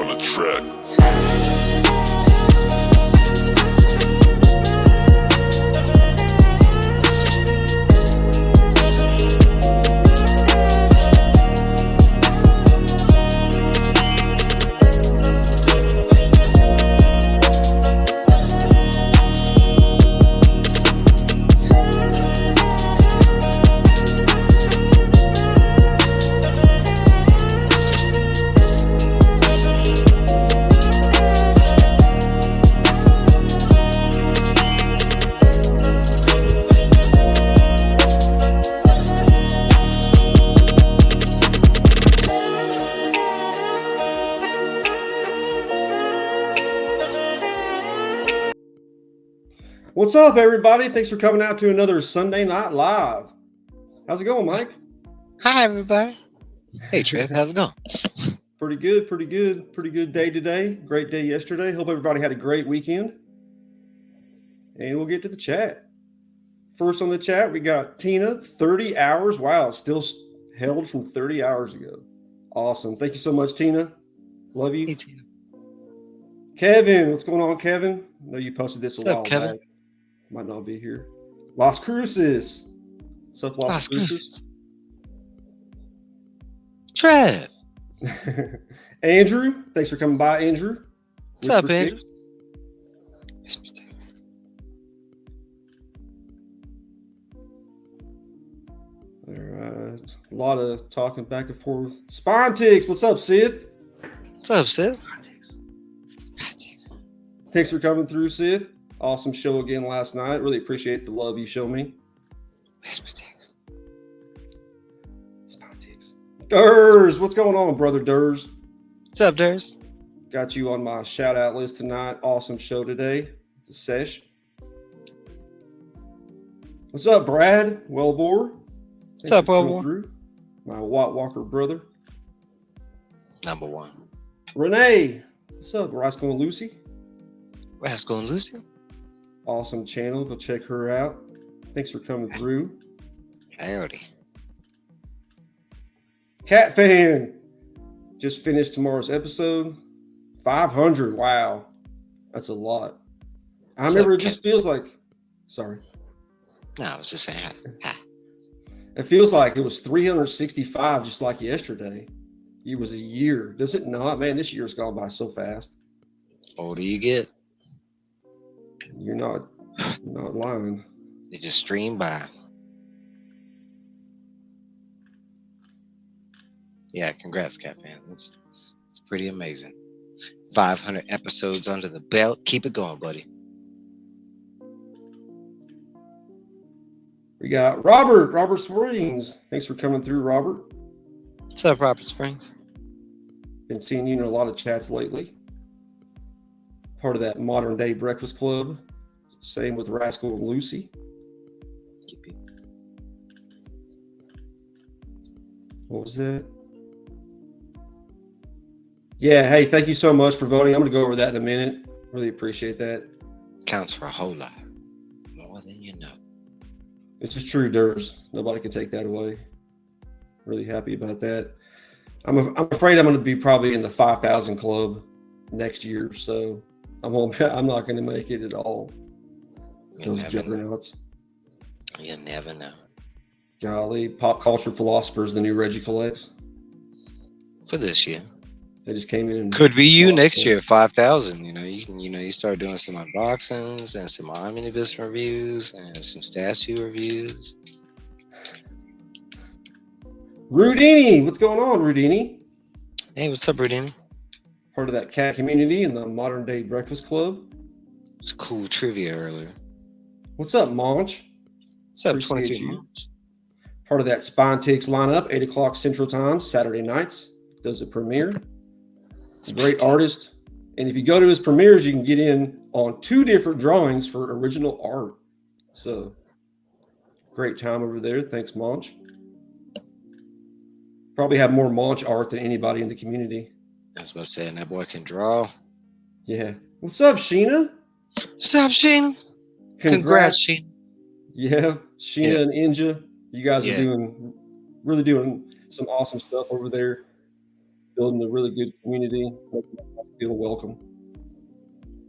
on the track. What's up, everybody? Thanks for coming out to another Sunday Night Live. How's it going, Mike? Hi, everybody. Hey, Trev. How's it going? Pretty good, pretty good. Pretty good day today. Great day yesterday. Hope everybody had a great weekend. And we'll get to the chat. First on the chat, we got Tina, 30 hours. Wow, it's still held from 30 hours ago. Awesome. Thank you so much, Tina. Love you. Hey, Tina. Kevin, what's going on, Kevin? I know you posted this What's a up, while Kevin? back. Might not be here. Las Cruces. What's up, Las Cruces? Trev. Andrew, thanks for coming by, Andrew. What's up, Andrew? All right. A lot of talking back and forth. Spontics, what's up, Sid? What's up, Sid? Thanks for coming through, Sid. Awesome show again last night. Really appreciate the love you show me. Spontics. Durs, what's going on, brother Durs? What's up, Durs? Got you on my shout out list tonight. Awesome show today. The sesh. What's up, Brad? Wellbore. What's up, Wellbore? My Watt Walker brother. Number one. Renee. What's up, Roscoe and Lucy? Roscoe and Lucy. Awesome channel. Go check her out. Thanks for coming through. Howdy. Cat fan. Just finished tomorrow's episode. 500. Wow. That's a lot. I remember it just feels like, sorry. No, I was just saying hi. It feels like it was 365 just like yesterday. It was a year. Does it not? Man, this year's gone by so fast. Older you get. You're not lying. They just stream by. Yeah, congrats, Cat fan. It's pretty amazing. 500 episodes under the belt. Keep it going, buddy. We got Robert Springs. Thanks for coming through, Robert. What's up, Robert Springs? Been seeing you in a lot of chats lately. Part of that modern day breakfast club. Same with Rascal and Lucy. What was that? Yeah, hey, thank you so much for voting. I'm going to go over that in a minute. Really appreciate that. Counts for a whole lot. More than you know. It's just true, Durs. Nobody can take that away. Really happy about that. I'm afraid I'm going to be probably in the 5,000 club next year, so I'm not going to make it at all. Those juggernauts. You never know. Golly, pop culture philosophers, the new Reggie collects. For this year. They just came in and could be you next year, 5,000. You start doing some unboxings and some omnibus reviews and some statue reviews. Rudini, what's going on, Rudini? Hey, what's up, Rudini? Part of that cat community in the modern day breakfast club. It's cool trivia earlier. What's up, Monch? What's up, 23 Monch? Part of that Spontics lineup, 8 o'clock Central Time, Saturday nights. Does a premiere. Great artist. And if you go to his premieres, you can get in on 2 different drawings for original art. So, great time over there. Thanks, Monch. Probably have more Monch art than anybody in the community. I was about to say, and that boy can draw. Yeah. What's up, Sheena? What's up, Sheena? Congrats, Sheena. Yeah, Sheena and Inja. You guys are really doing some awesome stuff over there. Building a really good community, making Feel welcome.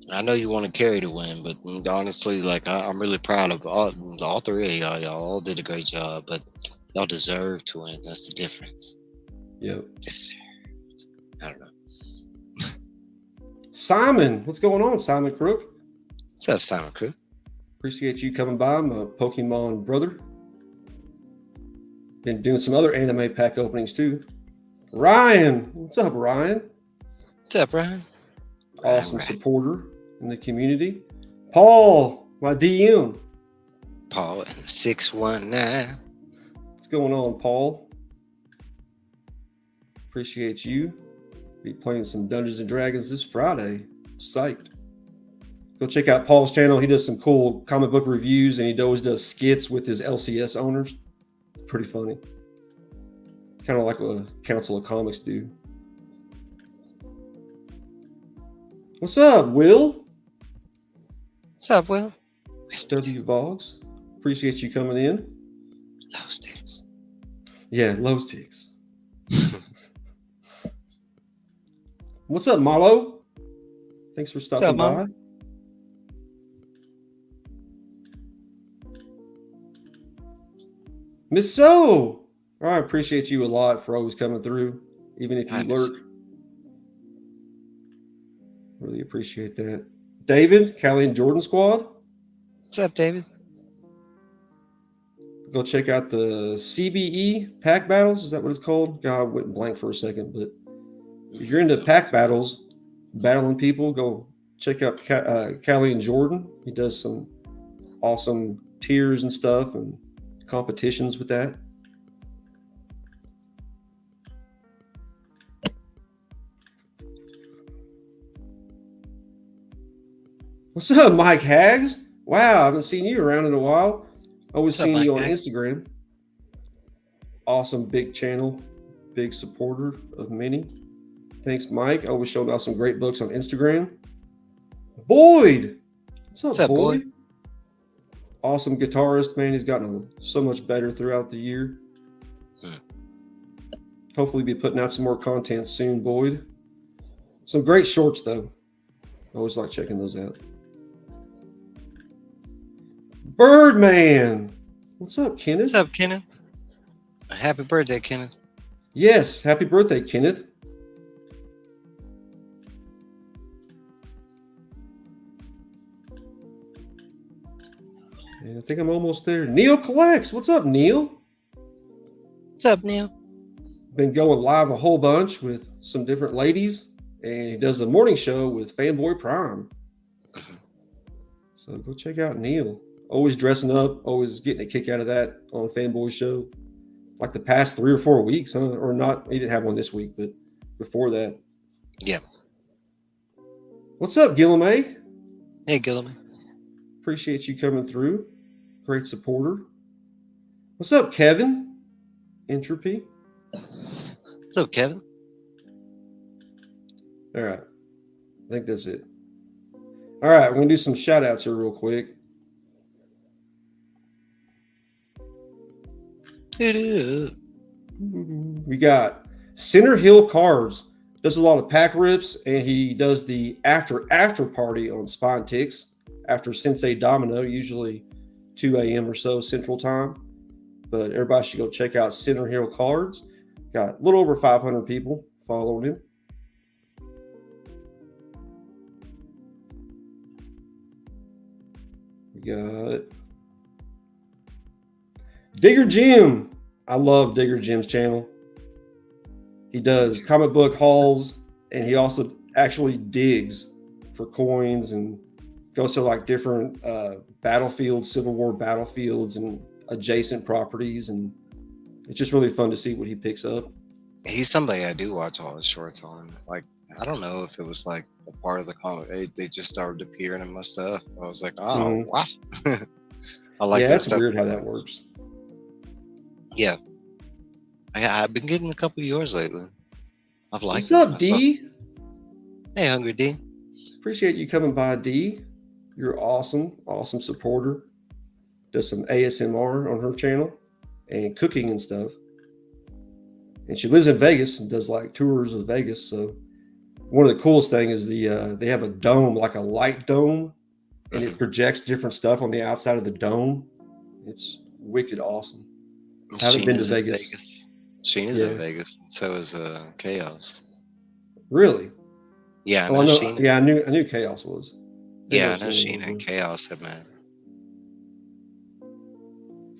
I know you want to carry the win, but honestly, like I'm really proud of all three of y'all. Y'all all did a great job, but y'all deserve to win. That's the difference. Yep. Deserved. I don't know. Simon, what's going on, Simon Crook? What's up, Simon Crew? Appreciate you coming by, my Pokemon brother. Been doing some other anime pack openings too. Ryan, what's up, Ryan? What's up, Ryan? Awesome Ryan. supporter in the community. Paul, my DM. Paul and 619. What's going on, Paul? Appreciate you. Be playing some Dungeons and Dragons this Friday. Psyched. Go check out Paul's channel. He does some cool comic book reviews, and he always does skits with his LCS owners. Pretty funny. Kind of like a Council of Comics do. What's up, Will? What's up, Will? W Vogs. Appreciate you coming in. Low sticks. Yeah, low sticks. What's up, Malo? Thanks for stopping by. Mama? Miss So. I appreciate you a lot for always coming through, even if you lurk. Really appreciate that. David, Callie and Jordan Squad. What's up, David? Go check out the CBE pack battles. Is that what it's called? God, I went blank for a second, but if you're into pack battles, battling people, go check out Callie and Jordan. He does some awesome tiers and stuff and competitions with that. What's up, Mike Hags? Wow, I haven't seen you around in a while. Always seen you on Instagram. Awesome big channel, big supporter of many. Thanks, Mike. Always showing out some great books on Instagram. Boyd, what's up, Boyd? Awesome guitarist, man. He's gotten so much better throughout the year. Hopefully be putting out some more content soon, Boyd. Some great shorts, though. I always like checking those out. Birdman. What's up, Kenneth? What's up, Kenneth? Happy birthday, Kenneth. Yes, happy birthday, Kenneth. And I think I'm almost there. Neil Collects. What's up, Neil? What's up, Neil? Been going live a whole bunch with some different ladies, and he does a morning show with Fanboy Prime. So go check out Neil. Always dressing up, always getting a kick out of that on Fanboy Show. Like the past 3 or 4 weeks, huh? Or not, he didn't have one this week, but before that. Yeah. What's up, Gillum A? Hey, Gillum. Appreciate you coming through. Great supporter. What's up, Kevin? Entropy. What's up, Kevin? All right. I think that's it. All right, we're going to do some shout outs here real quick. We got Center Hill Cards. Does a lot of pack rips, and he does the after party on Spine Ticks after Sensei Domino, usually 2 a.m. or so Central Time. But everybody should go check out Center Hill Cards. Got a little over 500 people following him. We got Digger Jim. I love Digger Jim's channel. He does comic book hauls, and he also actually digs for coins and goes to like different battlefields, Civil War battlefields, and adjacent properties. And it's just really fun to see what he picks up. He's somebody I do watch all his shorts on. Like, I don't know if it was like a part of the comic. They just started appearing in my stuff. I was like, oh, what? I like that that's stuff. weird how that works. Yeah. I've been getting a couple of yours lately. I've liked What's up, D? Hey, Hungry D. Appreciate you coming by, D. You're awesome supporter. Does some ASMR on her channel and cooking and stuff. And she lives in Vegas and does like tours of Vegas. So one of the coolest thing is they have a dome, like a light dome, and it projects different stuff on the outside of the dome. It's wicked awesome. I haven't been to Vegas. Sheena's in Vegas, and so is Chaos. Really? Yeah, I know. Yeah, I knew Chaos was. Yeah, I know Sheena and Chaos have met.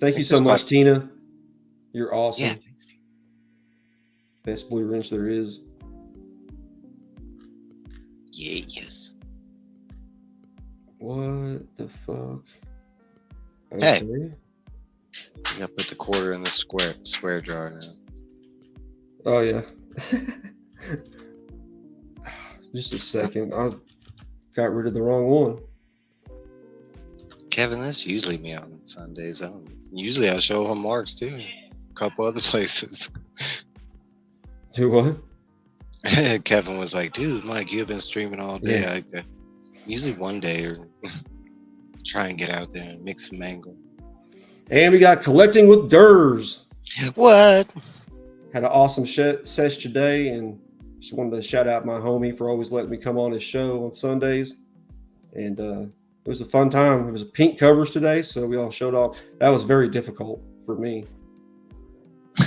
Thank you so much, Tina. You're awesome. Yeah, thanks. Best blue wrench there is. Yes. What the fuck? Okay. Hey, you gotta put the quarter in the square jar now. Oh yeah. Just a second. I got rid of the wrong one. Kevin, that's usually me on Sundays. Usually I show on Mark's too. A couple other places. Do what? Kevin was like, dude, Mike, you've been streaming all day. Yeah. Usually one day or try and get out there and mix some mango. And we got Collecting with Durs. What? Had an awesome sesh today, and just wanted to shout out my homie for always letting me come on his show on Sundays. And it was a fun time. It was pink covers today, so we all showed off. That was very difficult for me.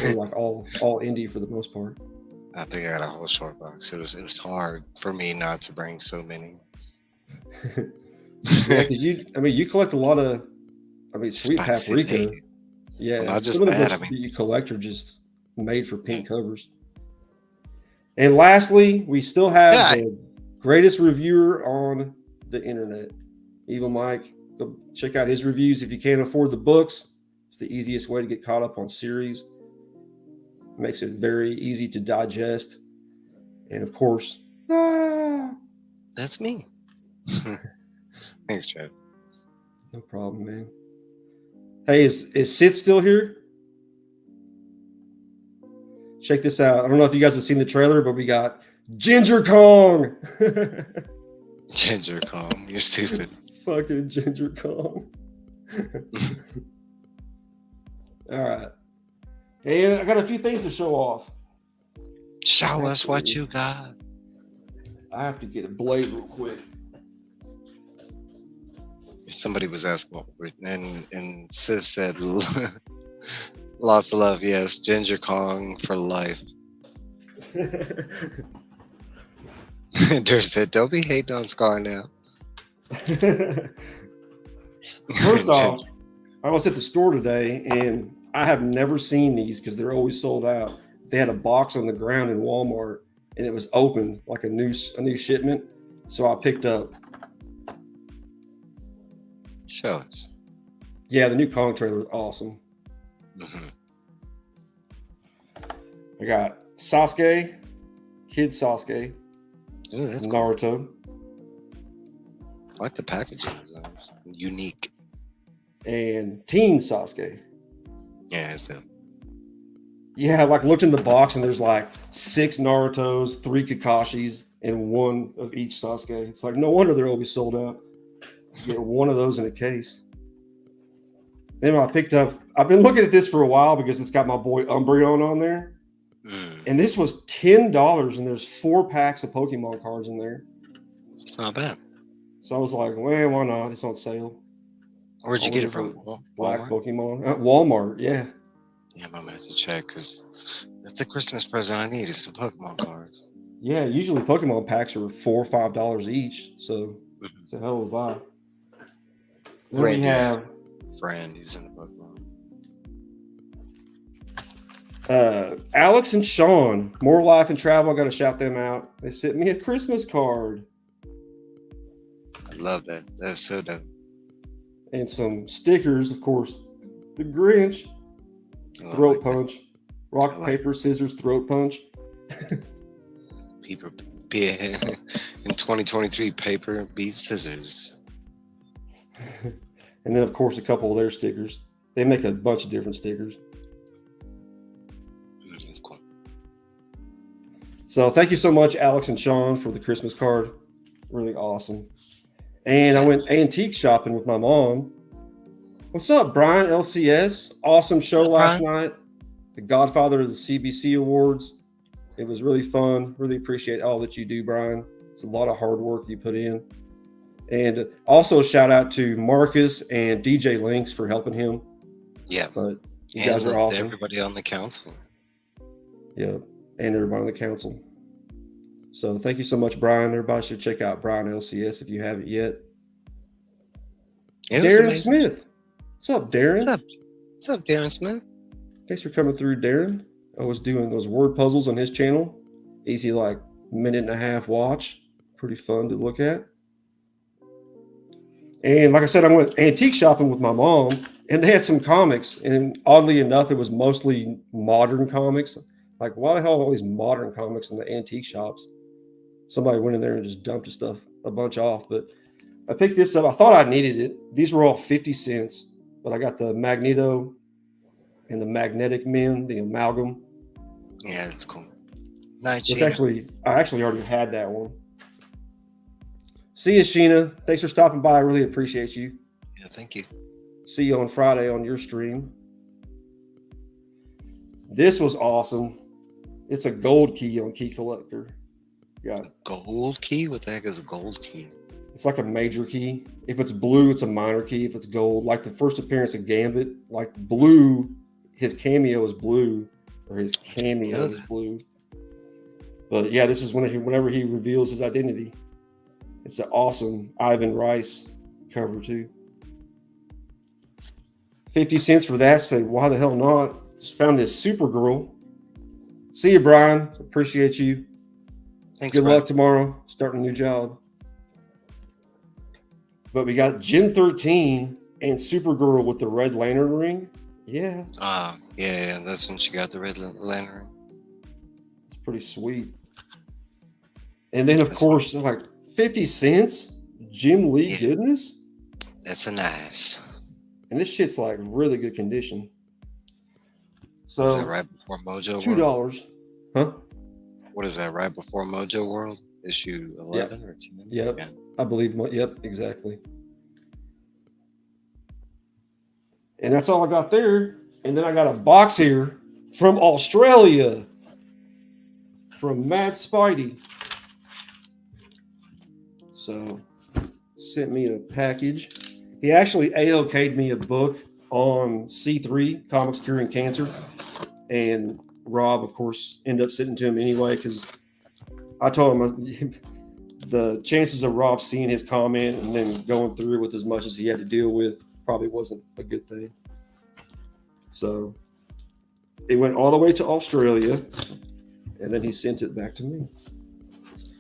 They were like all indie for the most part. I think I got a whole short box. It was hard for me not to bring so many. Yeah, because you collect a lot of, Sweet Paprika. Yeah, not just some of the books that you collect are just made for pink covers. And lastly, we still have the greatest reviewer on the internet, Evil Mike. Go check out his reviews if you can't afford the books. It's the easiest way to get caught up on series. Makes it very easy to digest. And of course, that's me. Thanks, Chad. No problem, man. Hey, is Sid still here? Check this out. I don't know if you guys have seen the trailer, but we got Ginger Kong. Ginger Kong, you're stupid. Fucking Ginger Kong. All right. And I got a few things to show off. Show us what you got. I have to get a blade real quick. Somebody was asking, and Sis said, lots of love, yes. Ginger Kong for life. Dur said, don't be hating on Scar now. First off, I was at the store today, and I have never seen these because they're always sold out. They had a box on the ground in Walmart, and it was open like a new shipment. So I picked up. Show us. Yeah, the new Kong trailer is awesome. Mm-hmm. I got Sasuke, Kid Sasuke, Ooh, that's Naruto. Cool. I like the packaging designs. Unique. And Teen Sasuke. Yeah, it's dope. Yeah, like looked in the box and there's like 6 Narutos, 3 Kakashis, and 1 of each Sasuke. It's like no wonder they're always sold out. You get one of those in a case. Then I picked up, I've been looking at this for a while because it's got my boy Umbreon on there. And this was $10 and there's 4 packs of Pokemon cards in there. It's not bad. So I was like, well, why not? It's on sale. Where'd you get it from? Black Pokemon. At Walmart, yeah. Yeah, I'm gonna have to check because that's a Christmas present I need is some Pokemon cards. Yeah, usually Pokemon packs are $4 or $5 each. So it's a hell of a buy. Then we have friend, he's in the Pokemon. Alex and Sean, More Life and Travel. I got to shout them out. They sent me a Christmas card. I love that. That's so dope. And some stickers, of course. The Grinch, throat punch, rock, paper, scissors, throat punch. Paper, in 2023, paper beats scissors. And then, of course, a couple of their stickers. They make a bunch of different stickers. That's cool. So thank you so much, Alex and Sean, for the Christmas card. Really awesome. And I went antique shopping with my mom. What's up, Brian LCS? Awesome show last night. The Godfather of the CBC Awards. It was really fun. Really appreciate all that you do, Brian. It's a lot of hard work you put in. And also shout out to Marcus and DJ Links for helping him. Yeah. But you guys are awesome. Everybody on the council. Yeah, and everybody on the council. So thank you so much, Brian. Everybody should check out Brian LCS if you haven't yet. Darren Smith. What's up, Darren? What's up, Darren Smith? Thanks for coming through, Darren. I was doing those word puzzles on his channel. Easy, like minute and a half watch. Pretty fun to look at. And like I said, I went antique shopping with my mom, and they had some comics. And oddly enough, it was mostly modern comics. Like, why the hell are all these modern comics in the antique shops? Somebody went in there and just dumped a bunch off. But I picked this up. I thought I needed it. These were all 50 cents. But I got the Magneto and the Magnetic Men, the amalgam. Yeah, it's cool. Nice. I actually already had that one. See you, Sheena. Thanks for stopping by. I really appreciate you. Yeah, thank you. See you on Friday on your stream. This was awesome. It's a gold key on Key Collector. Yeah. Gold key? What the heck is a gold key? It's like a major key. If it's blue, it's a minor key. If it's gold, like the first appearance of Gambit, like blue, his cameo is blue, or his cameo is blue. But yeah, this is whenever he reveals his identity. It's an awesome Ivan Rice cover too. 50 cents for that. Say, why the hell not? Just found this Supergirl. See you, Brian. Appreciate you. Thanks. Good luck tomorrow. Starting a new job. But we got Gen 13 and Supergirl with the Red Lantern ring. Yeah. Yeah. That's when she got the Red Lantern. It's pretty sweet. And then, of course, like 50 cents, Jim Lee goodness. That's a nice. And this shit's like really good condition. So is that right before Mojo $2. World? Huh? What is that? Right before Mojo World? Issue 11 or 10? Yep. Yeah. I believe. Yep. Exactly. And that's all I got there. And then I got a box here from Australia from Mad Spidey. So sent me a package. He actually AOK'd me a book on C3, Comics Curing Cancer. And Rob, of course, ended up sitting to him anyway because I told him the chances of Rob seeing his comment and then going through with as much as he had to deal with probably wasn't a good thing. So it went all the way to Australia, and then he sent it back to me.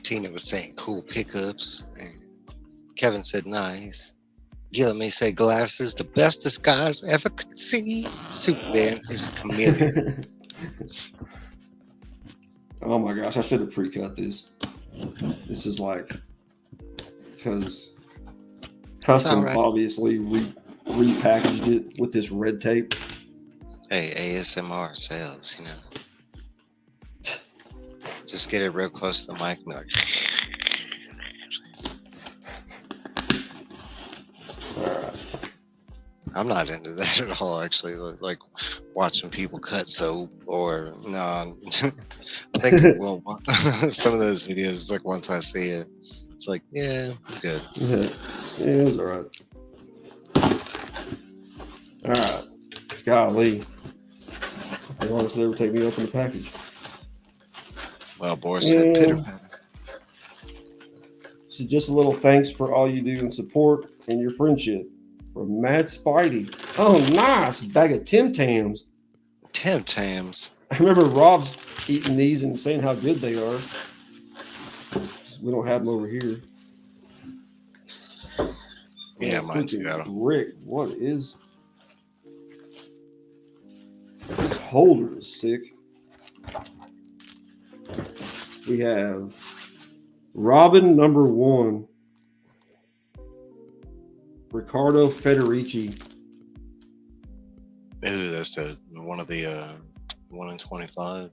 Tina was saying cool pickups, and Kevin said nice. Gilliam said glasses, the best disguise ever could see. Superman is a chameleon. Oh my gosh, I should have pre-cut this. This is like, because Custom obviously repackaged it with this red tape. Hey, ASMR sales, you know. Just get it real close to the mic and be like, I'm not into that at all, actually. Like watching people cut soap or no. I think well, some of those videos, like once I see it, it's like, yeah, I'm good. Yeah, it's all right. All right, golly, as long as they ever take me open the package. Well, Boris said pitter patter. So just a little thanks for all you do and support and your friendship. From Mad Spidey. Oh, nice. Bag of Tim Tams. Tim Tams. I remember Rob's eating these and saying how good they are. We don't have them over here. Yeah, mine too. Rick, what is... This holder is sick. We have Robin #1. Ricardo Federici. Ooh, that's one of the 1 in 25.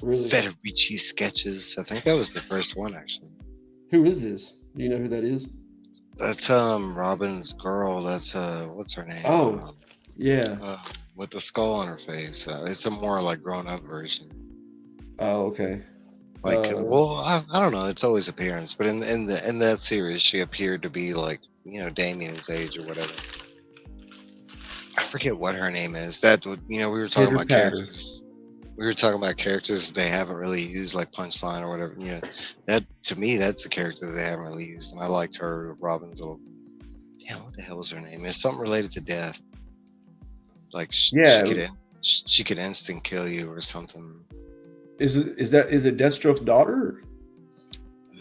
Really? Federici sketches. I think that was the first one, actually. Who is this? Do you know who that is? That's Robin's girl. That's what's her name? Oh, yeah. With the skull on her face. It's a more like grown up version. Oh, okay. Like, Um, well, I don't know. It's always appearance, but in that series, she appeared to be like, Damien's age or whatever. I forget what her name is. We were talking Pitter about patter. characters. We were talking about characters they haven't really used, like Punchline or whatever. That to me, that's a character they haven't really used, and I liked her. Robin's little. Damn, what the hell was her name? It's something related to death. Like Yeah. she could instant kill you or something. Is it Deathstroke's daughter,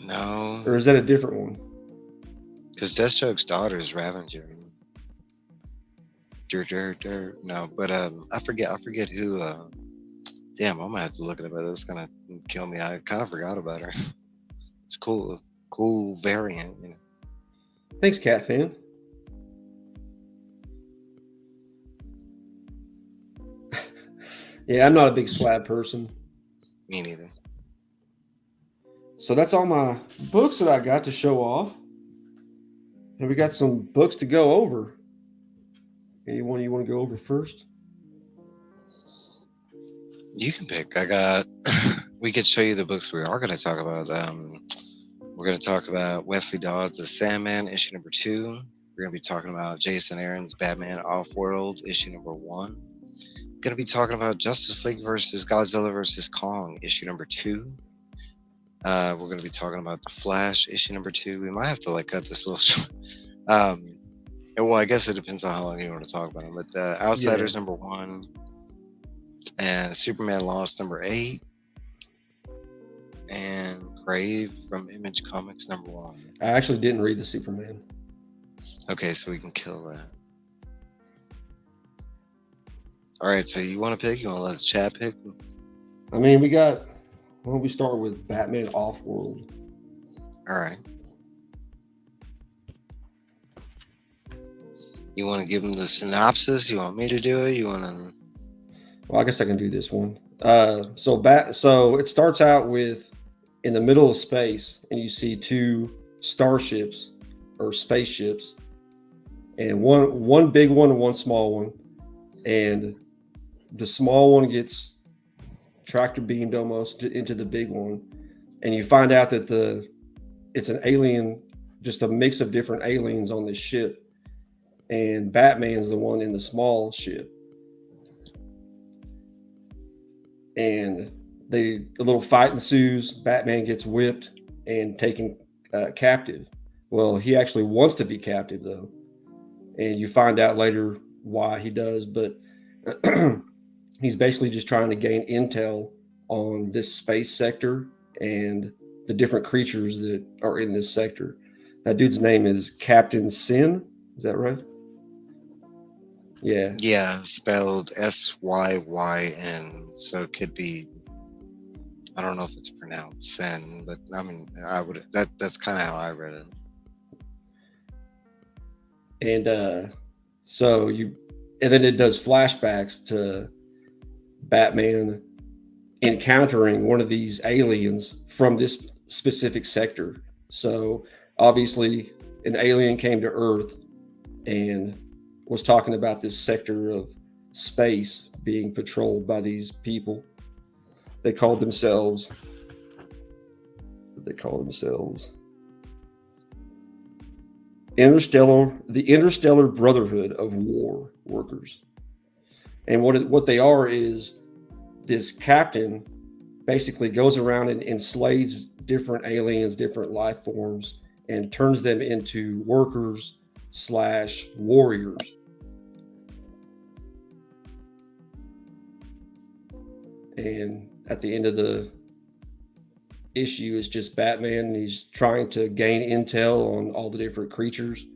No, or is that a different one? because Deathstroke's daughter is Ravager. No, but I forget who. Damn, I'm gonna have to look it up. That's gonna kill me. I kind of forgot about her. It's cool variant. Thanks, Cat Fan. Yeah, I'm not a big slab person. Me neither. So that's all my books that I got to show off. And we got some books to go over. Anyone you want to go over first? You can pick. I got. We could show you the books we are going to talk about. We're going to talk about Wesley Dodds' The Sandman, issue number 2. We're going to be talking about Jason Aaron's Batman Off-World, issue number 1. Going to be talking about Justice League versus Godzilla versus Kong, issue number 2. We're going to be talking about The Flash, issue number 2. We might have to cut this a little short. Well, I guess it depends on how long you want to talk about them. But Outsiders number 1 and Superman Lost number 8 and Grave from Image Comics number 1. I actually didn't read the Superman. Okay, so we can kill that. All right, so you want to pick? You want to let the chat pick? I mean, why don't we start with Batman Off-World? All right. You want to give them the synopsis? You want me to do it? You want to? Well, I guess I can do this one. So it starts out with in the middle of space, and you see 2 starships or spaceships, and one big one and one small one, and the small one gets tractor beamed almost into the big one, and you find out that it's an alien, just a mix of different aliens on this ship, and Batman's the one in the small ship. And a little fight ensues. Batman gets whipped and taken captive. Well, he actually wants to be captive though, and you find out later why he does. But he's basically just trying to gain intel on this space sector and the different creatures that are in this sector. That dude's name is Captain Sin. Is that right? Yeah. Yeah, spelled Syyn. So it could be. I don't know if it's pronounced Sin, but I mean, That's kind of how I read it. And and then it does flashbacks to Batman encountering one of these aliens from this specific sector. So obviously an alien came to Earth and was talking about this sector of space being patrolled by these people. They called themselves the Interstellar Brotherhood of War Workers. And what they are is this captain basically goes around and enslaves different aliens, different life forms, and turns them into workers / warriors. And at the end of the issue is just Batman, and he's trying to gain intel on all the different creatures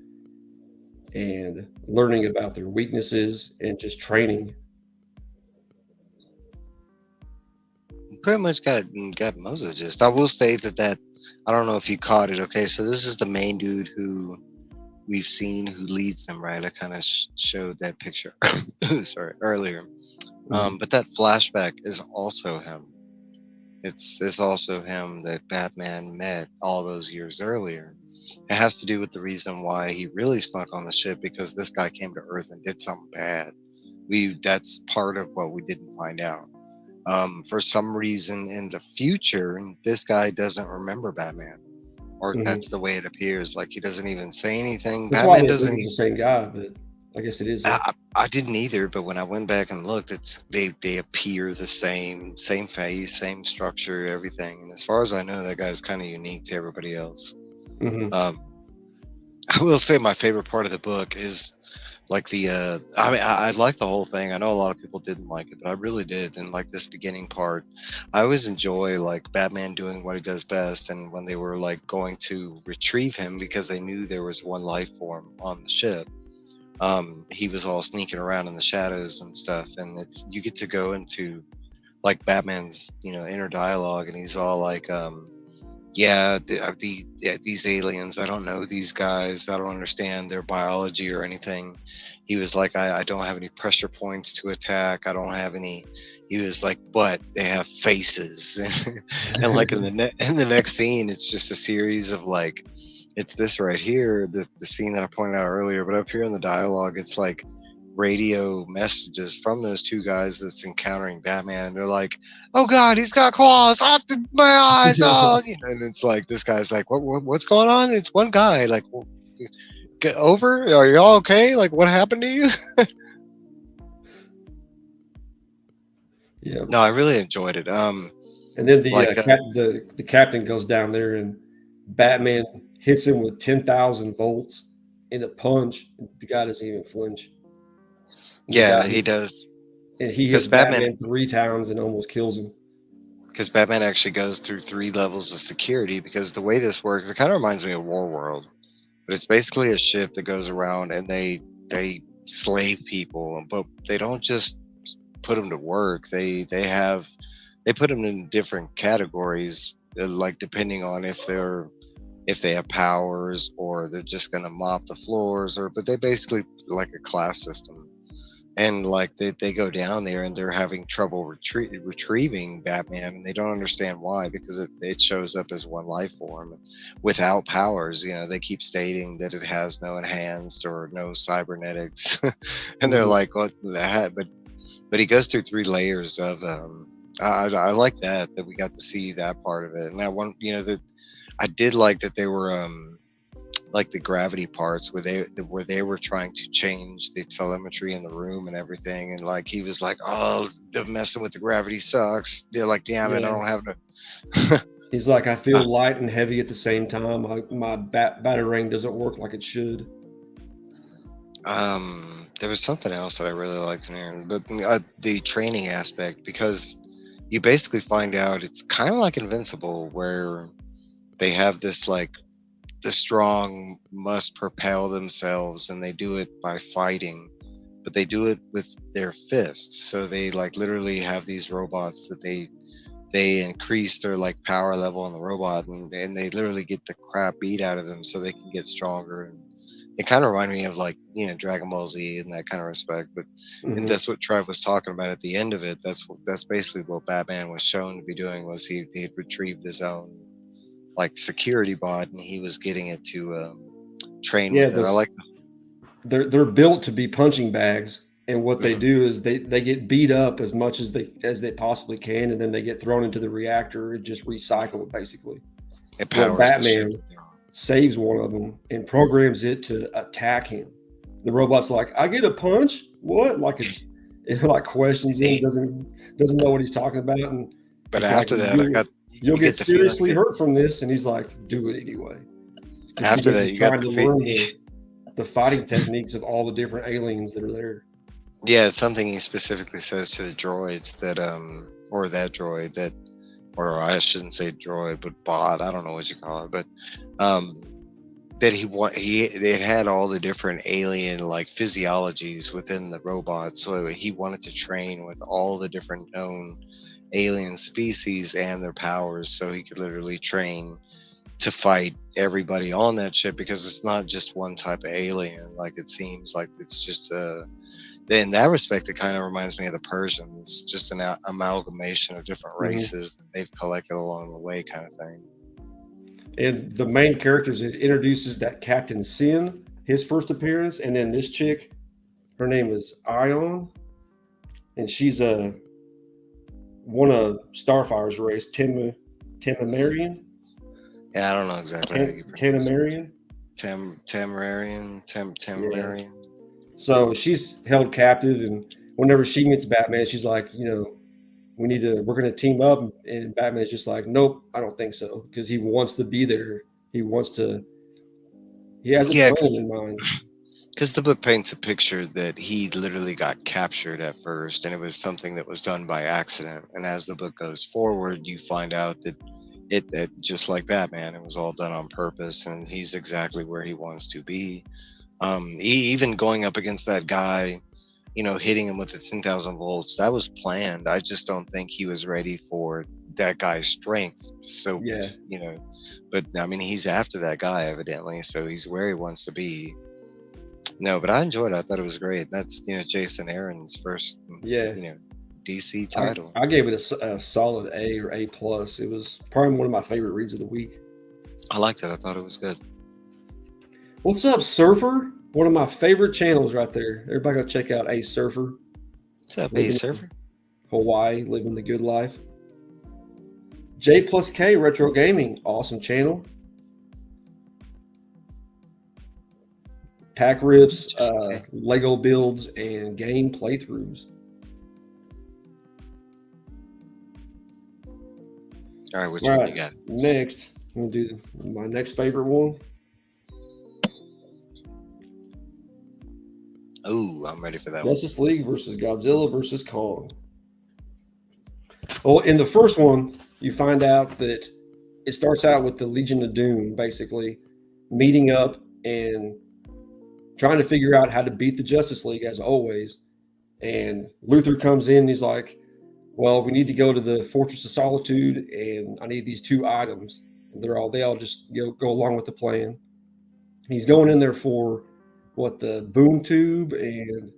and learning about their weaknesses and just training. Pretty much got most of the gist. I will state that I don't know if you caught it. Okay, so this is the main dude who we've seen who leads them, right? I kind of showed that picture sorry, earlier. But that flashback is also him. It's also him that Batman met all those years earlier. It has to do with the reason why he really snuck on the ship, because this guy came to Earth and did something bad. That's part of what we didn't find out. For some reason in the future, this guy doesn't remember Batman, or Mhm. that's the way it appears. Like he doesn't even say anything. That's why Batman they think doesn't it's even. the same guy, but I guess it isn't. I didn't either, but when I went back and looked, they appear the same face, same structure, everything. And as far as I know, that guy's kind of unique to everybody else. Hmm. Um, I will say my favorite part of the book is like the I mean I like the whole thing. I know a lot of people didn't like it, but I really did. And like this beginning part, I always enjoy like Batman doing what he does best, and when they were like going to retrieve him because they knew there was one life form on the ship. He was all sneaking around in the shadows and stuff, and it's you get to go into like Batman's inner dialogue, and he's all like yeah, these aliens, I don't know these guys, I don't understand their biology or anything. He was like, I don't have any pressure points to attack, I don't have any. He was like, but they have faces. And like in the next scene, it's just a series of like, it's this right here, the scene that I pointed out earlier, but up here in the dialogue, it's like radio messages from those two guys that's encountering Batman. They're like, "Oh God, he's got claws! Ah, my eyes! Oh!" And it's like this guy's like, what's going on? It's one guy. Like, well, get over? Are y'all okay? Like, what happened to you?" Yeah. No, I really enjoyed it. And then Like, the captain goes down there and Batman hits him with 10,000 volts in a punch. The guy doesn't even flinch. The guy yeah, he does and he hits because Batman. Batman 3 times and almost kills him. Because Batman actually goes through 3 levels of security. Because the way this works, it kind of reminds me of War World, but it's basically a ship that goes around and they slave people, but they don't just put them to work. They put them in different categories, like depending on if they have powers or they're just gonna mop the floors, or but they basically like a class system. And like they go down there and they're having trouble retrieving Batman, and they don't understand why, because it shows up as one life form without powers. They keep stating that it has no enhanced or no cybernetics. And they're Mhm. like, what the heck? But he goes through 3 layers of I like that we got to see that part of it. And that one, that I did like that they were like the gravity parts where they were trying to change the telemetry in the room and everything, and like he was like, oh, the messing with the gravity sucks. They're like, damn it, I Yeah. don't have no. He's like, I feel light and heavy at the same time. My batarang doesn't work like it should. There was something else that I really liked in here, but the training aspect, because you basically find out it's kind of like Invincible, where they have this like the strong must propel themselves, and they do it by fighting, but they do it with their fists. So they like literally have these robots that they increase their like power level in the robot, and they literally get the crap beat out of them so they can get stronger. And it kind of reminded me of like Dragon Ball Z in that kind of respect. But and Hmm. that's what Trev was talking about at the end of it. That's basically what Batman was shown to be doing, was he had retrieved his own like security bot, and he was getting it to train Yeah, with it. I like they're built to be punching bags, and what they mhm. do is they get beat up as much as they possibly can, and then they get thrown into the reactor and just recycled basically. It Well, powers the ship Batman that they're on. saves one of them and programs it to attack him. The robot's like, I get a punch? What? Like it like questions him, doesn't know what he's talking about, and But it's like after that, you'll you get get the feeling seriously that hurt from this, and he's like, do it anyway, after because that he's you got trying the to feel. learn the fighting techniques of all the different aliens that are there. Yeah, it's something he specifically says to the droids that or that droid that, or I shouldn't say droid, but bot. I don't know what you call it, but um, that he it had all the different alien like physiologies within the robot, so he wanted to train with all the different known alien species and their powers, so he could literally train to fight everybody on that ship, because it's not just one type of alien. Like it seems like it's just in that respect, it kind of reminds me of the Persians, just an amalgamation of different Hmm. races that they've collected along the way, kind of thing. And the main characters, it introduces that Captain Sin, his first appearance, and then this chick, her name is Ion, and she's a one of Starfire's race, Temamarian. Yeah, I don't know exactly how you pronounce it. Tanamarian. Yeah. Tamarian. So she's held captive, and whenever she meets Batman, she's like, we're going to team up. And Batman's just like, nope, I don't think so, because he wants to be there. He has a Yeah, plan in mind. because the book paints a picture that he literally got captured at first, and it was something that was done by accident. And as the book goes forward, you find out that it just like Batman, it was all done on purpose, and he's exactly where he wants to be. Even going up against that guy, hitting him with the 10,000 volts, that was planned. I just don't think he was ready for that guy's strength. So, Yeah. But I mean, he's after that guy evidently, so he's where he wants to be. No, but I enjoyed it. I thought it was great. That's Jason Aaron's first, Yeah. DC title. I gave it a solid A or A plus. It was probably one of my favorite reads of the week. I liked it. I thought it was good. What's up, Surfer? One of my favorite channels right there. Everybody go check out A Surfer. What's up, A Surfer? Hawaii, living the good life. J plus K Retro Gaming, awesome channel. Pack rips, Lego builds, and game playthroughs. All right, which one you got? Next, I'm gonna do my next favorite one. Oh, I'm ready for that Justice League versus Godzilla versus Kong. Well, in the first one, you find out that it starts out with the Legion of Doom basically meeting up and trying to figure out how to beat the Justice League as always. And Luthor comes in and he's like, well, we need to go to the Fortress of Solitude and I need these 2 items. And they all just go along with the plan. He's going in there for the boom tube and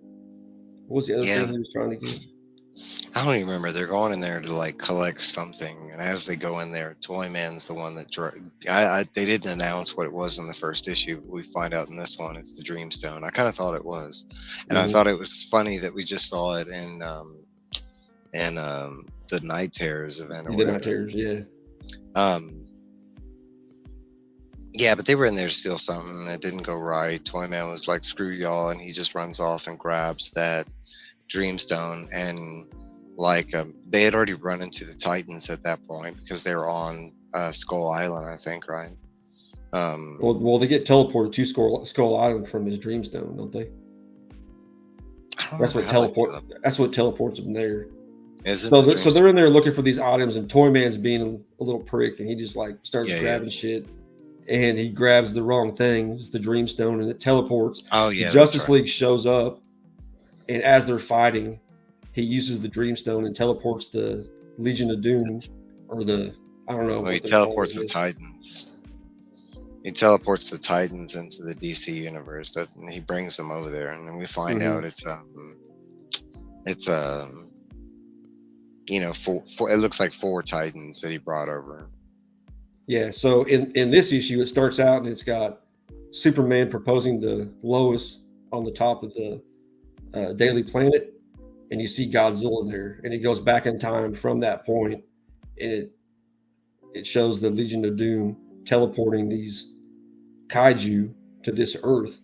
what was the other thing he was trying to get? I don't even remember. They're going in there to like collect something, and as they go in there, Toyman's the one that they didn't announce what it was in the first issue, but we find out in this one it's the Dreamstone. I kind of thought it was, and I thought it was funny that we just saw it in the Night Terrors event. Or the Night Terrors, yeah. Yeah, but they were in there to steal something that didn't go right. Toyman was like, "Screw y'all," and he just runs off and grabs that Dreamstone, and they had already run into the Titans at that point because they were on Skull Island, I think, right? Well, they get teleported to Skull Island from his Dreamstone, don't they? That's what teleports them there. Is it? So they're in there looking for these items, and Toyman's being a little prick, and he just like starts grabbing shit, and he grabs the wrong thing. It's the Dreamstone, and it teleports. Oh yeah, Justice League shows up, and as they're fighting, he uses the Dreamstone and teleports the Legion of Doom, or I don't know. Well, he teleports the Titans. He teleports the Titans into the DC universe. And he brings them over there, and then we find out it looks like 4 Titans that he brought over. Yeah. So in this issue, it starts out and it's got Superman proposing to Lois on the top of the Daily Planet, and you see Godzilla there, and it goes back in time from that point, and it shows the Legion of Doom teleporting these kaiju to this Earth,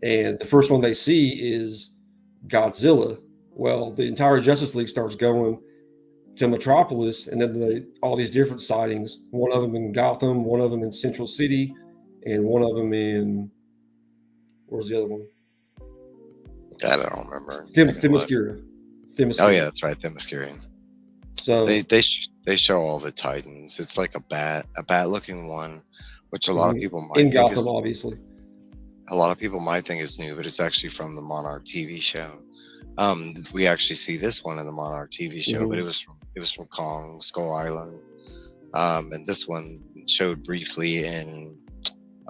and the first one they see is Godzilla. Well, the entire Justice League starts going to Metropolis, and then all these different sightings. One of them in Gotham, one of them in Central City, and one of them in where's the other one? I don't remember. Themyscira. Oh yeah, that's right, Themyscira. So they show all the Titans. It's like a bat-looking one, which a lot of people might in think Gotham, obviously. A lot of people might think it's new, but it's actually from the Monarch TV show. We actually see this one in the Monarch TV show, but it was from Kong Skull Island, and this one showed briefly in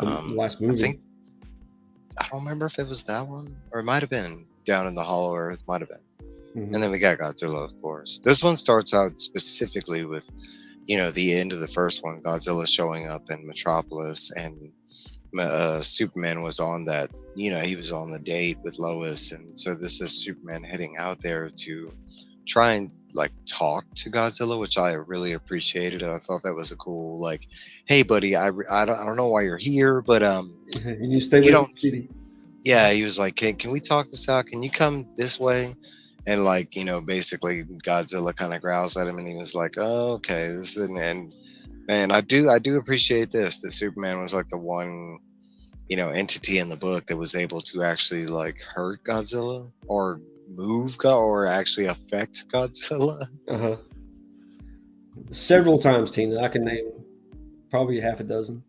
the last movie. I don't remember if it was that one, or it might have been Down in the Hollow Earth. Might have been. And then we got Godzilla, of course. This one starts out specifically with, the end of the first one, Godzilla showing up in Metropolis, and Superman was on that, he was on the date with Lois, and so this is Superman heading out there to try and like talk to Godzilla, which I really appreciated. I thought that was a cool, like, hey buddy, I don't know why you're here, but You need to stay you away from don't the city. yeah, he was like, can we talk this out? Can you come this way? And like, basically Godzilla kind of growls at him, and he was like, oh, okay, this is and man, I do appreciate this, that Superman was like the one, entity in the book that was able to actually like hurt Godzilla or or actually affect Godzilla. Uh-huh. Several times, Tina. I can name probably half a dozen.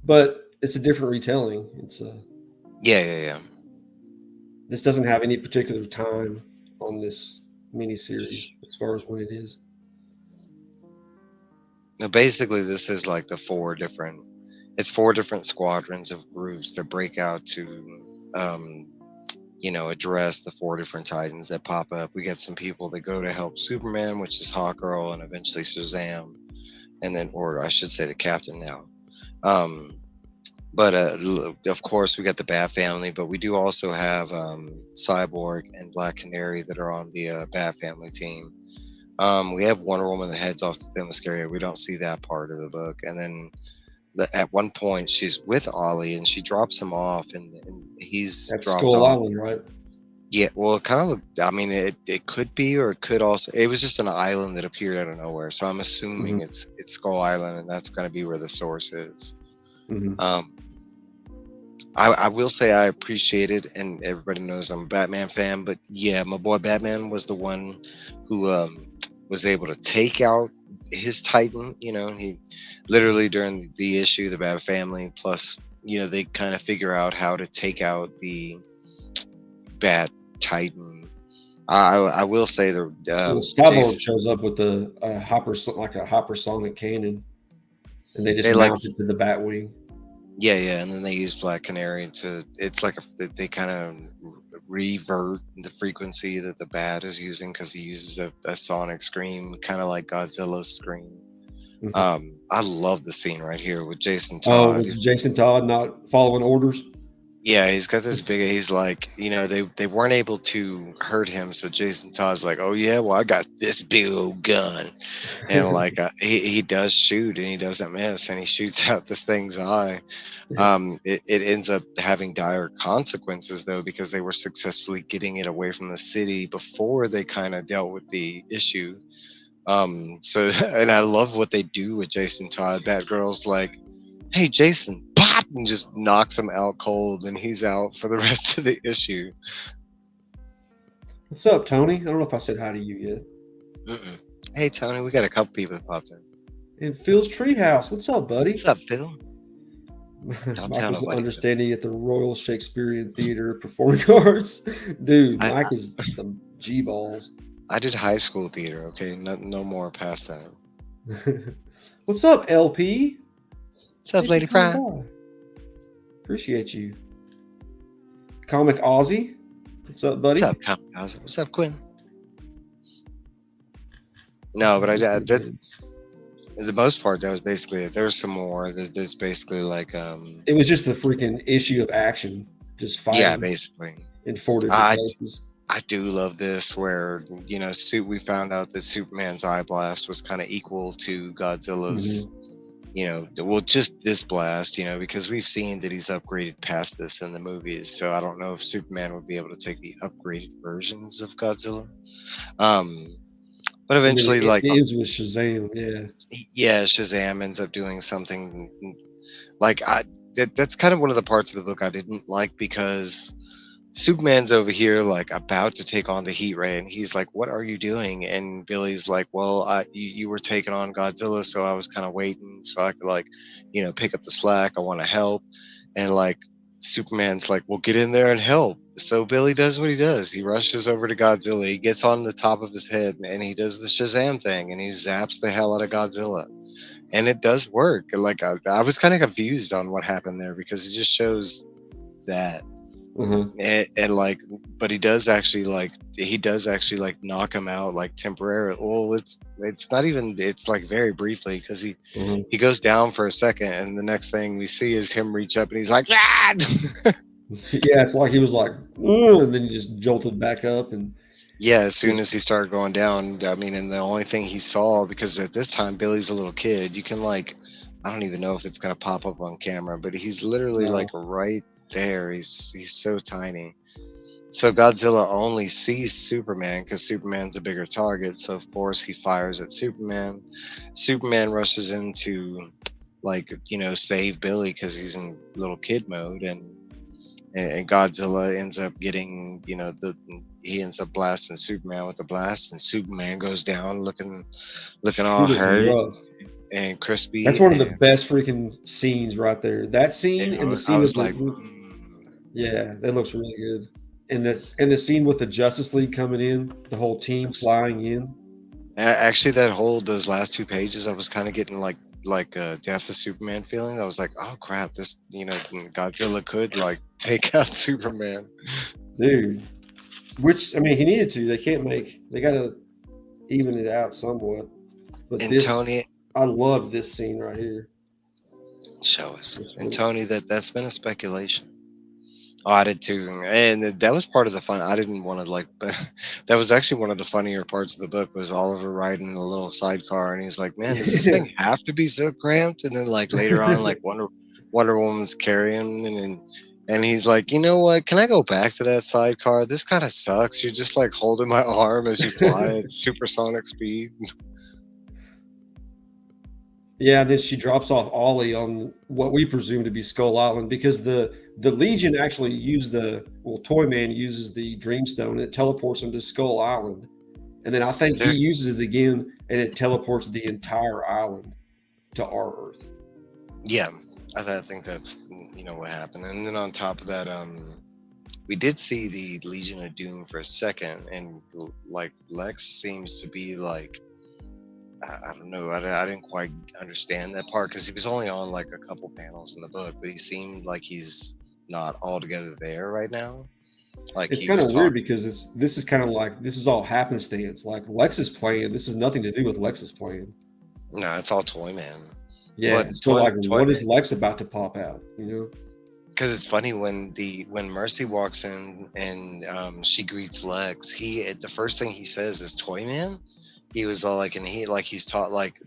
But it's a different retelling. Yeah. This doesn't have any particular time on this miniseries as far as when it is. Now, basically, this is like it's 4 different squadrons of groups that break out to, address the 4 different Titans that pop up. We get some people that go to help Superman, which is Hawkgirl, and eventually Shazam, and then, or I should say, the Captain now. But of course, we got the Bat Family, but we do also have Cyborg and Black Canary that are on the Bat Family team. We have Wonder Woman that heads off to Themyscira. We don't see that part of the book. And then at one point, she's with Ollie, and she drops him off, and he's That's dropped Skull off. Island, right? Yeah, well, it kind of, I mean, it could be, or it could also, it was just an island that appeared out of nowhere. So I'm assuming it's Skull Island, and that's going to be where the source is. I will say I appreciate it, and everybody knows I'm a Batman fan, but yeah, my boy Batman was the one who was able to take out his Titan. He literally, during the issue, the Bat Family, plus, they kind of figure out how to take out the Bat Titan. I will say the Cyborg shows up with a hypersonic cannon, and they just mount it to the Batwing. Yeah, and then they use Black Canary to. It's like they kind of revert the frequency that the Bat is using, because he uses a sonic scream, kind of like Godzilla's scream. I love the scene right here with Jason Todd. Oh, with Jason Todd not following orders? Yeah, he's got this big. He's like, they weren't able to hurt him, so Jason Todd's like, oh yeah, well I got this big old gun, and like he does shoot, and he doesn't miss, and he shoots out this thing's eye. It ends up having dire consequences though, because they were successfully getting it away from the city before they kind of dealt with the issue. So and I love what they do with Jason Todd. Batgirl's like, hey Jason, pop, and just knocks him out cold, and he's out for the rest of the issue. What's up, Tony? I don't know if I said hi to you yet. Hey Tony, we got a couple people that popped in. And Phil's Treehouse. What's up, buddy? What's up, Phil? Michael's understanding at the Royal Shakespearean Theater Performing Arts. Dude, Mike is the G-balls. I did high school theater, okay? No more past that. What's up, LP? What's up, Lady Prime? Appreciate you. Comic Aussie. What's up, buddy? What's up, Comic Aussie? What's up, Quinn? No, but I did. The most part, that was basically it. There's some more. There's basically like it was just a freaking issue of action, just fighting. Yeah, basically in 4 different places. I do love this, where we found out that Superman's eye blast was kind of equal to Godzilla's. Just this blast, because we've seen that he's upgraded past this in the movies. So I don't know if Superman would be able to take the upgraded versions of Godzilla. But eventually, it ends with Shazam, yeah, Shazam ends up doing something like that's kind of one of the parts of the book I didn't like, because Superman's over here like about to take on the Heat Ray, and he's like, what are you doing? And Billy's like, well, you were taking on Godzilla, so I was kind of waiting so I could pick up the slack. I want to help. And like Superman's like, well, get in there and help. So Billy does what he does. He rushes over to Godzilla. He gets on the top of his head, and he does the Shazam thing, and he zaps the hell out of Godzilla. And it does work. Like I was kind of confused on what happened there, because it just shows that. And like, but he does actually knock him out like temporarily. Well, it's not even, it's like very briefly, because he goes down for a second, and the next thing we see is him reach up, and he's like, ah! Yeah, it's like he was like, and then he just jolted back up, and Yeah, as soon as he started going down, I mean, and the only thing he saw, because at this time Billy's a little kid, you can like, I don't even know if it's gonna pop up on camera, but he's literally No. like right there. He's so tiny. So Godzilla only sees Superman because Superman's a bigger target. So of course he fires at Superman. Superman rushes in to, like, save Billy because he's in little kid mode, and Godzilla ends up getting, he ends up blasting Superman with the blast, and Superman goes down looking all It is hurt rough. and crispy. That's one of the And best freaking scenes right there. That scene and the I scene was with like, yeah, that looks really good. And the scene with the Justice League coming in, the whole team flying in. Actually, those last 2 pages, I was kind of getting like a Death of Superman feeling. I was like, oh crap, this Godzilla could like take out Superman. Dude. Which I mean he needed to. They gotta even it out somewhat. But And Tony, I love this scene right here. show us. And Tony, that's been a speculation. Oh, I did too, and that was part of the fun. I didn't want to like, that was actually one of the funnier parts of the book was Oliver riding in the little sidecar, and he's like, "Man, does this thing have to be so cramped?" And then like later on, like Wonder Woman's carrying, and he's like, "You know what? Can I go back to that sidecar? This kind of sucks. You're just like holding my arm as you fly at supersonic speed." Yeah, and then she drops off Ollie on what we presume to be Skull Island because the Legion actually Toyman uses the Dreamstone and it teleports him to Skull Island. And then I think he uses it again and it teleports the entire island to our Earth. Yeah, I think that's what happened. And then on top of that, we did see the Legion of Doom for a second, and like Lex seems to be like, I don't know, I didn't quite understand that part because he was only on like a couple panels in the book, but he seemed like he's not altogether there right now. Like it's kind of weird because this is kind of like this is all happenstance. Like Lex's plan, this has nothing to do with Lex's plan. No, it's all Toyman. Yeah. So what is Lex about to pop out? Because it's funny when Mercy walks in and she greets Lex, the first thing he says is Toyman. He was all like, and he's taught like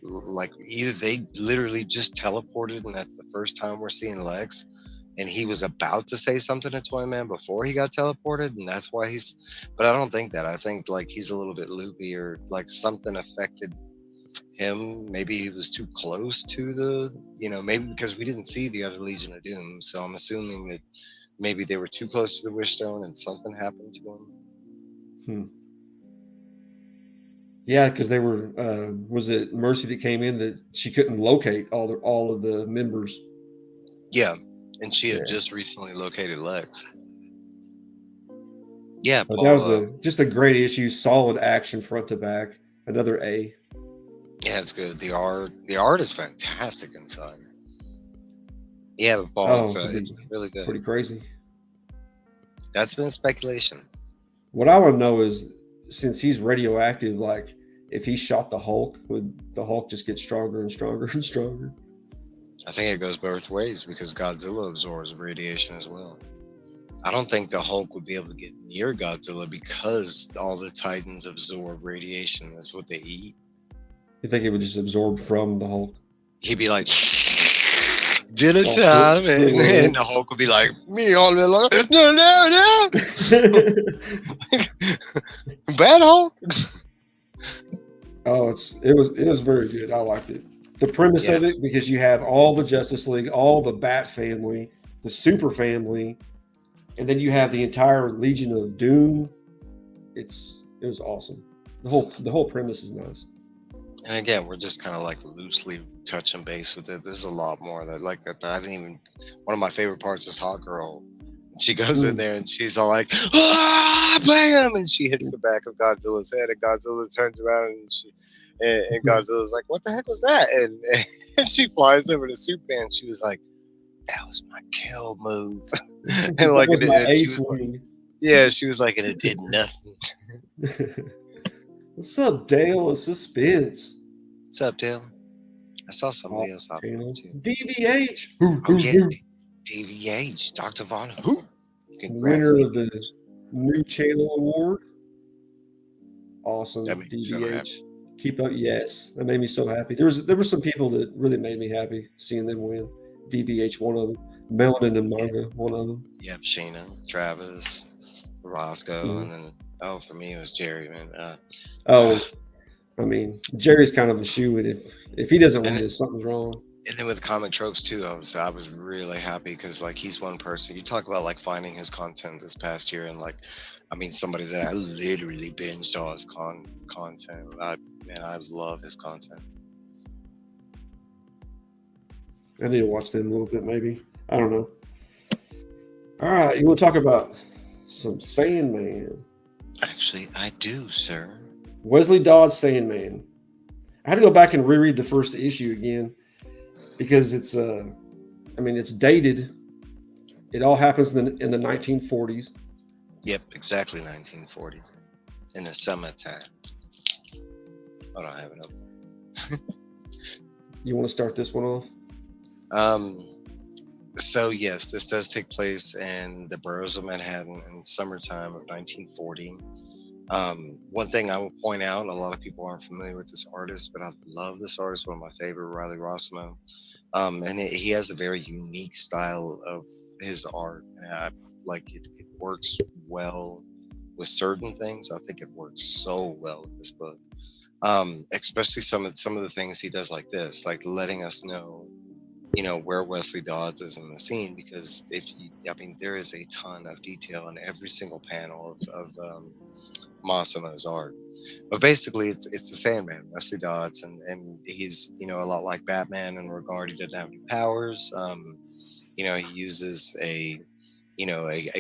either they literally just teleported and that's the first time we're seeing Lex, and he was about to say something to Toyman before he got teleported, and that's why but I don't think that. I think like he's a little bit loopy or like something affected him. Maybe he was too close to maybe because we didn't see the other Legion of Doom, so I'm assuming that maybe they were too close to the Wishstone and something happened to him. Yeah, because they were. Was it Mercy that came in that she couldn't locate all of the members? Yeah, and she had just recently located Lex. Yeah, Paul, that was just a great issue. Solid action front to back. Another A. Yeah, it's good. The art is fantastic inside. Yeah, but Paul, it's really good. Pretty crazy. That's been speculation. What I want to know is, since he's radioactive, like if he shot the Hulk, would the Hulk just get stronger and stronger and stronger? I think it goes both ways because Godzilla absorbs radiation as well. I don't think the Hulk would be able to get near Godzilla because all the Titans absorb radiation. That's what they eat. You think it would just absorb from the Hulk? He'd be like, dinner time, and the Hulk would be like, me all day long. No. Bad Hulk. Oh, it was very good. I liked it. The premise of it, because you have all the Justice League, all the Bat family, the Super family, and then you have the entire Legion of Doom. It was awesome. The whole premise is nice. And again, we're just kind of like loosely touching base with it. There's a lot more that I didn't even. One of my favorite parts is Hot Girl. She goes in there and she's all like, "Ah, bam!" and she hits the back of Godzilla's head, and Godzilla turns around and Godzilla's like, "What the heck was that?" And she flies over to Superman. She was like, "That was my kill move," and like she was like, "Yeah," she was like, and it did nothing. What's up, Dale? A suspense. What's up, Dale? I saw somebody else out there too. DVH. Oh yeah, DVH. Dr. Von Who. Winner of the new channel award. Awesome. That made me so happy. DVH. Keep up. Yes. That made me so happy. There were some people that really made me happy seeing them win. DVH, one of them. Melanin and Manga, one of them. Yep, Sheena, Travis, Roscoe, Mhm. and then for me it was Jerry, man. Oh, I mean, Jerry's kind of a shoe in. If he doesn't and win, something's wrong. and then with comic tropes too, I was really happy because like he's one person. You talk about like finding his content this past year, and like, I mean, somebody that I literally binged all his content. I love his content. I need to watch them a little bit, maybe. I don't know. All right, you want to talk about some Sandman? Actually, I do, sir. Wesley Dodds Sandman. I had to go back and reread the first issue again because it's I mean, it's dated. It all happens in the 1940s. Yep, exactly 1940 in the summertime. I don't have it up. You want to start this one off? So yes, this does take place in the boroughs of Manhattan in summertime of 1940. One thing I will point out, a lot of people aren't familiar with this artist, but I love this artist, one of my favorite, Riley Rossmo. And he has a very unique style of his art. And it works well with certain things. I think it works so well with this book. Especially some of the things he does like this, like letting us know, where Wesley Dodds is in the scene, because there is a ton of detail in every single panel of Massimo's art. But basically, it's the Sandman, Wesley Dodds, and he's a lot like Batman in regard he doesn't have any powers. He uses a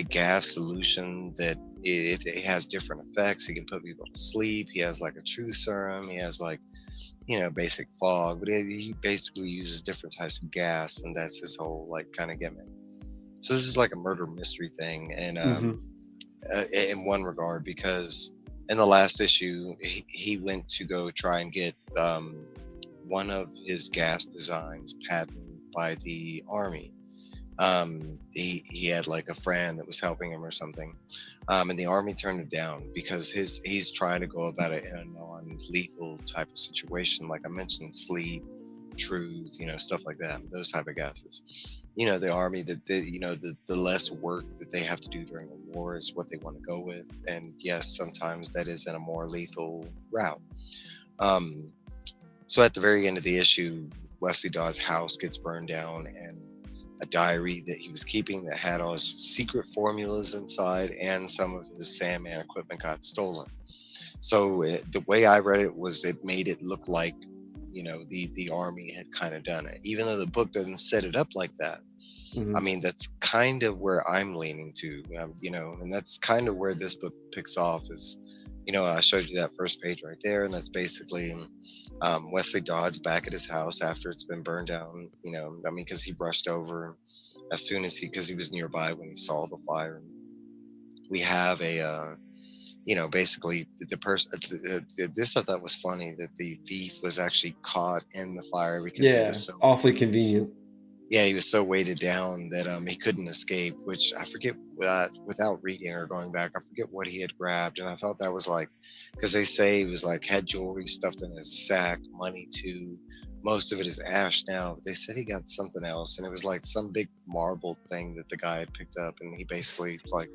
gas solution that it has different effects. He can put people to sleep. He has like a truth serum. He has like basic fog, but he basically uses different types of gas, and that's his whole like kind of gimmick. So this is like a murder mystery thing, and in one regard, because in the last issue he went to go try and get one of his gas designs patented by the army. He had like a friend that was helping him or something, and the army turned it down because he's trying to go about it in a non-lethal type of situation, like I mentioned, sleep, truth, stuff like that, those type of gases. The army, the less work that they have to do during a war is what they want to go with, and yes, sometimes that is in a more lethal route. So at the very end of the issue, Wesley Dodds' house gets burned down, and a diary that he was keeping that had all his secret formulas inside, and some of his Sandman equipment got stolen. So the way I read it was, it made it look like the army had kind of done it, even though the book doesn't set it up like that. Mhm. I mean, that's kind of where I'm leaning to, and that's kind of where this book picks off. Is I showed you that first page right there, and that's basically Wesley Dodds back at his house after it's been burned down. Because he rushed over as soon as because he was nearby when he saw the fire. We have a basically the person. This I thought was funny, that the thief was actually caught in the fire because he Yeah, was so awfully convenient. yeah, he was so weighted down that he couldn't escape. Which I forget, without reading or going back, I forget what he had grabbed, and I thought that was like, because they say he was like had jewelry stuffed in his sack, money too. Most of it is ash now. But they said he got something else, and it was like some big marble thing that the guy had picked up, and he basically like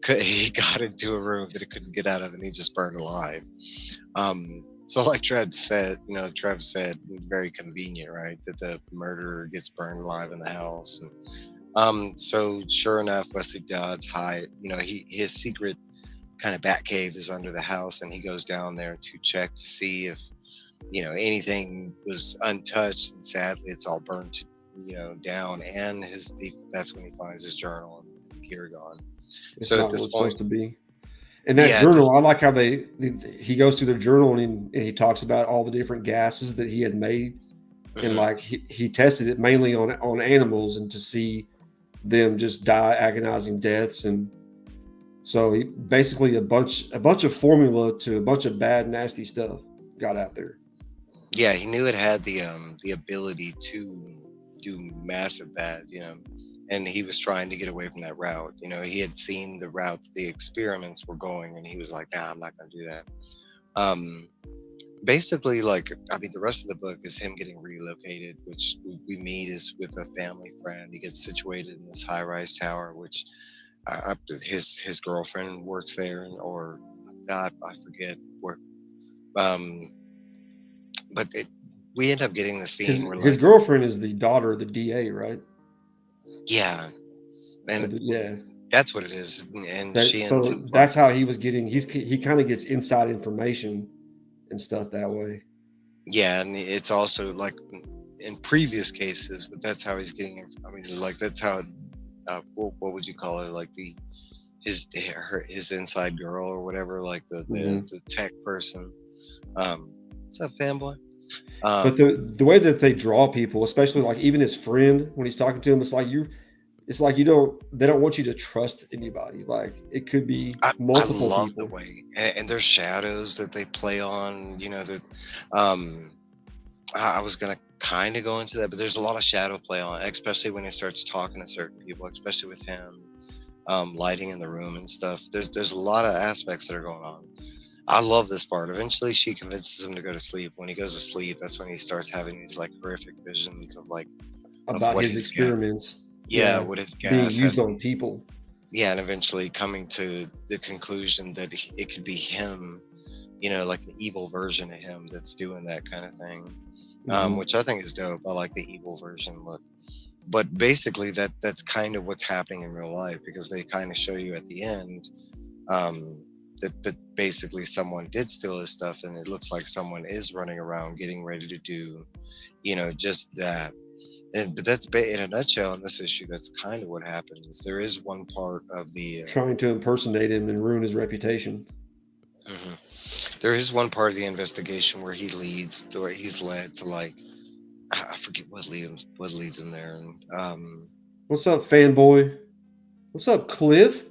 he got into a room that he couldn't get out of, and he just burned alive. So like Trev said, very convenient, right? That the murderer gets burned alive in the house. And so sure enough, Wesley Dodds his secret kind of bat cave is under the house, and he goes down there to check to see if, anything was untouched, and sadly it's all burned to, down, and that's when he finds his journal and gear gone. It's So not at what this it's point, supposed to be. And that yeah, at this journal, I like how he goes through their journal and he talks about all the different gases that he had made, and mhm. like he tested it mainly on animals, and to see them just die agonizing deaths. And so he basically a bunch of formula to a bunch of bad nasty stuff got out there. Yeah, he knew it had the ability to do massive bad, and he was trying to get away from that route. He had seen the route the experiments were going, and he was like, nah, I'm not going to do that. Basically, like, I mean, the rest of the book is him getting relocated, which we meet is with a family friend. He gets situated in this high-rise tower, which his girlfriend works there, or I forget where. Um, but we end up getting the His scene where, his like, girlfriend is the daughter of the DA, right? yeah, and Yeah. that's what it is, and she ends up That's how he was getting. He kind of gets inside information and stuff that way. yeah, and it's also like in previous cases, but that's how he's getting. I mean, like that's how. What would you call her? Like his inside girl or whatever, like the tech person. What's up, fanboy? But the way that they draw people, especially like even his friend when he's talking to him, it's like they don't want you to trust anybody. Like it could be I multiple love the people. way, and there's shadows that they play on. You know that. I was gonna kind of go into that, but there's a lot of shadow play on, especially when he starts talking to certain people, especially with him, lighting in the room and stuff. There's a lot of aspects that are going on. I love this part. Eventually, she convinces him to go to sleep. When he goes to sleep, that's when he starts having these like horrific visions of like of About what his experiments. yeah, what his Being gas used has. on people. Yeah, and eventually coming to the conclusion that it could be him, you know, like the evil version of him that's doing that kind of thing, which I think is dope. I like the evil version look. But basically, that's kind of what's happening in real life, because they kind of show you at the end that basically someone did steal his stuff, and it looks like someone is running around getting ready to do, you know, just that. But that's in a nutshell in this issue. That's kind of what happens. There is one part of the Trying to impersonate him and ruin his reputation. There is one part of the investigation where he's led to, like, I forget what leads him there. And What's up, fanboy? What's up, Cliff?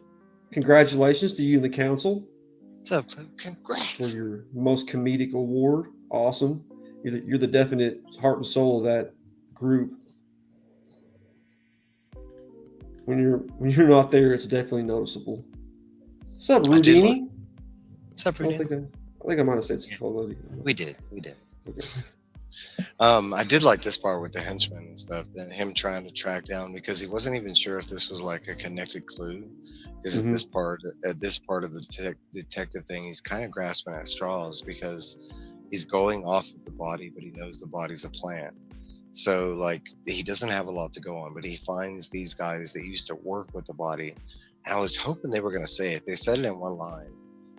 Congratulations to you and the council what's up, Cliff? for Congrats. your most comedic award. Awesome. You're the definite heart and soul of that group. When you're not there, it's definitely noticeable. What's up, I did look. Rudini? What's up, I Rudy? think I might have said hello. We did. Okay. I did like this part with the henchman and stuff, then him trying to track down, because he wasn't even sure if this was like a connected clue. Because at this part of the detective thing, he's kind of grasping at straws, because he's going off of the body, but he knows the body's a plant. So like he doesn't have a lot to go on, but he finds these guys that used to work with the body. And I was hoping they were going to say it. They said it in one line,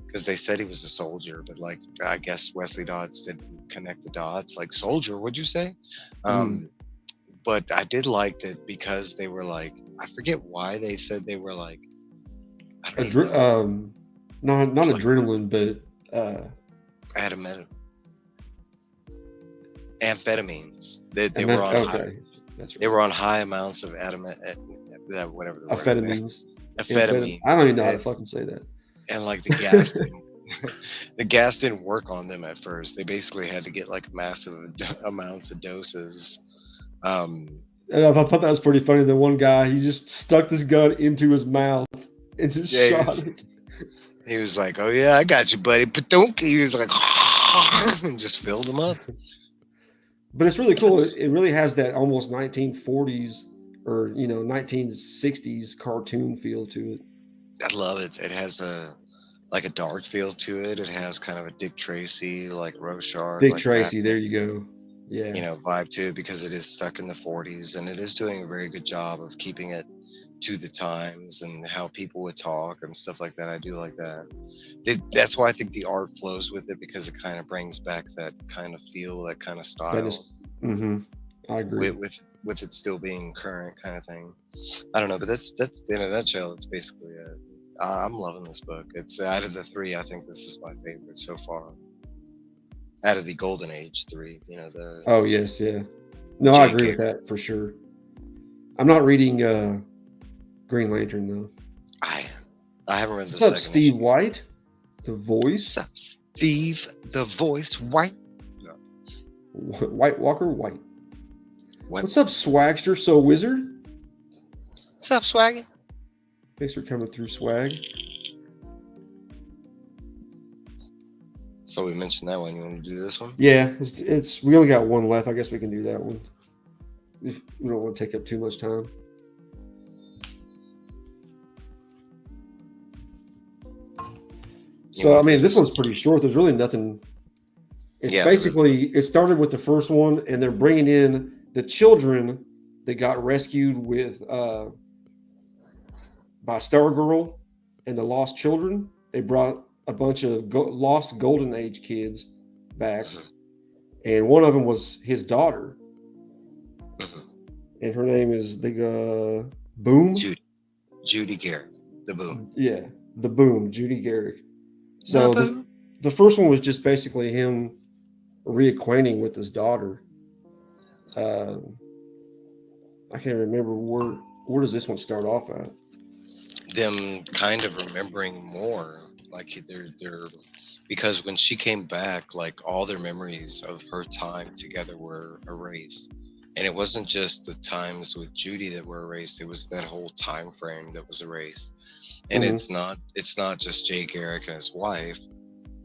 because they said he was a soldier, but like I guess Wesley Dodds didn't connect the dots. Like, soldier, what'd you say? But I did like that, because they were like, I forget why they said they were like, I don't even know. Not Like, adrenaline, but amphetamines. They were on okay. That's right. they were on high amounts of whatever the word is. Amphetamines. Amphetamines. I don't even know how to fucking say that. And like the gas the gas didn't work on them at first. They basically had to get like massive amounts of doses. And I thought that was pretty funny. The one guy, he just stuck this gun into his mouth and just shot it. He was like, "Oh yeah, I got you, buddy." Patunk. He was like, and just filled him up. But it's really cool. It really has that almost 1940s or 1960s cartoon feel to it. I love it. It has a dark feel to it. It has kind of a Dick Tracy, like Rorschach, Dick like Tracy. Batman, There you go. Yeah. Vibe to it, because it is stuck in the 40s, and it is doing a very good job of keeping it to the times and how people would talk and stuff like that. I do like that. That's why I think the art flows with it, because it kind of brings back that kind of feel, that kind of style. I agree. With it still being current kind of thing. I don't know, but that's in a nutshell. It's basically it. I'm loving this book. It's out of the three, I think this is my favorite so far. Out of the Golden Age 3, the. Oh yes, yeah. No, I agree with that for sure. I'm not reading Green Lantern though. I haven't read the What's second up, Steve issue. White? The voice? What's up, Steve? The voice White? No. White Walker White. What? What's up, Swagster So Wizard? What's up, Swaggy? Thanks for coming through, Swag. So we mentioned that one. You want to do this one? Yeah, it's we only got one left. I guess we can do that one. We don't want to take up too much time. So I mean, this one's pretty short. There's really nothing. It's basically it started with the first one, and they're bringing in the children that got rescued with by Stargirl and the Lost Children. They brought a bunch of lost Golden Age kids back, and one of them was his daughter, and her name is the Boom. Judy Garrick, the Boom. Yeah, the Boom, Judy Garrick. So the first one was just basically him reacquainting with his daughter. I can't remember where does this one start off at? Them kind of remembering more, like they're because when she came back, like all their memories of her time together were erased, and it wasn't just the times with Judy that were erased; it was that whole time frame that was erased. And it's not just Jay Garrick and his wife.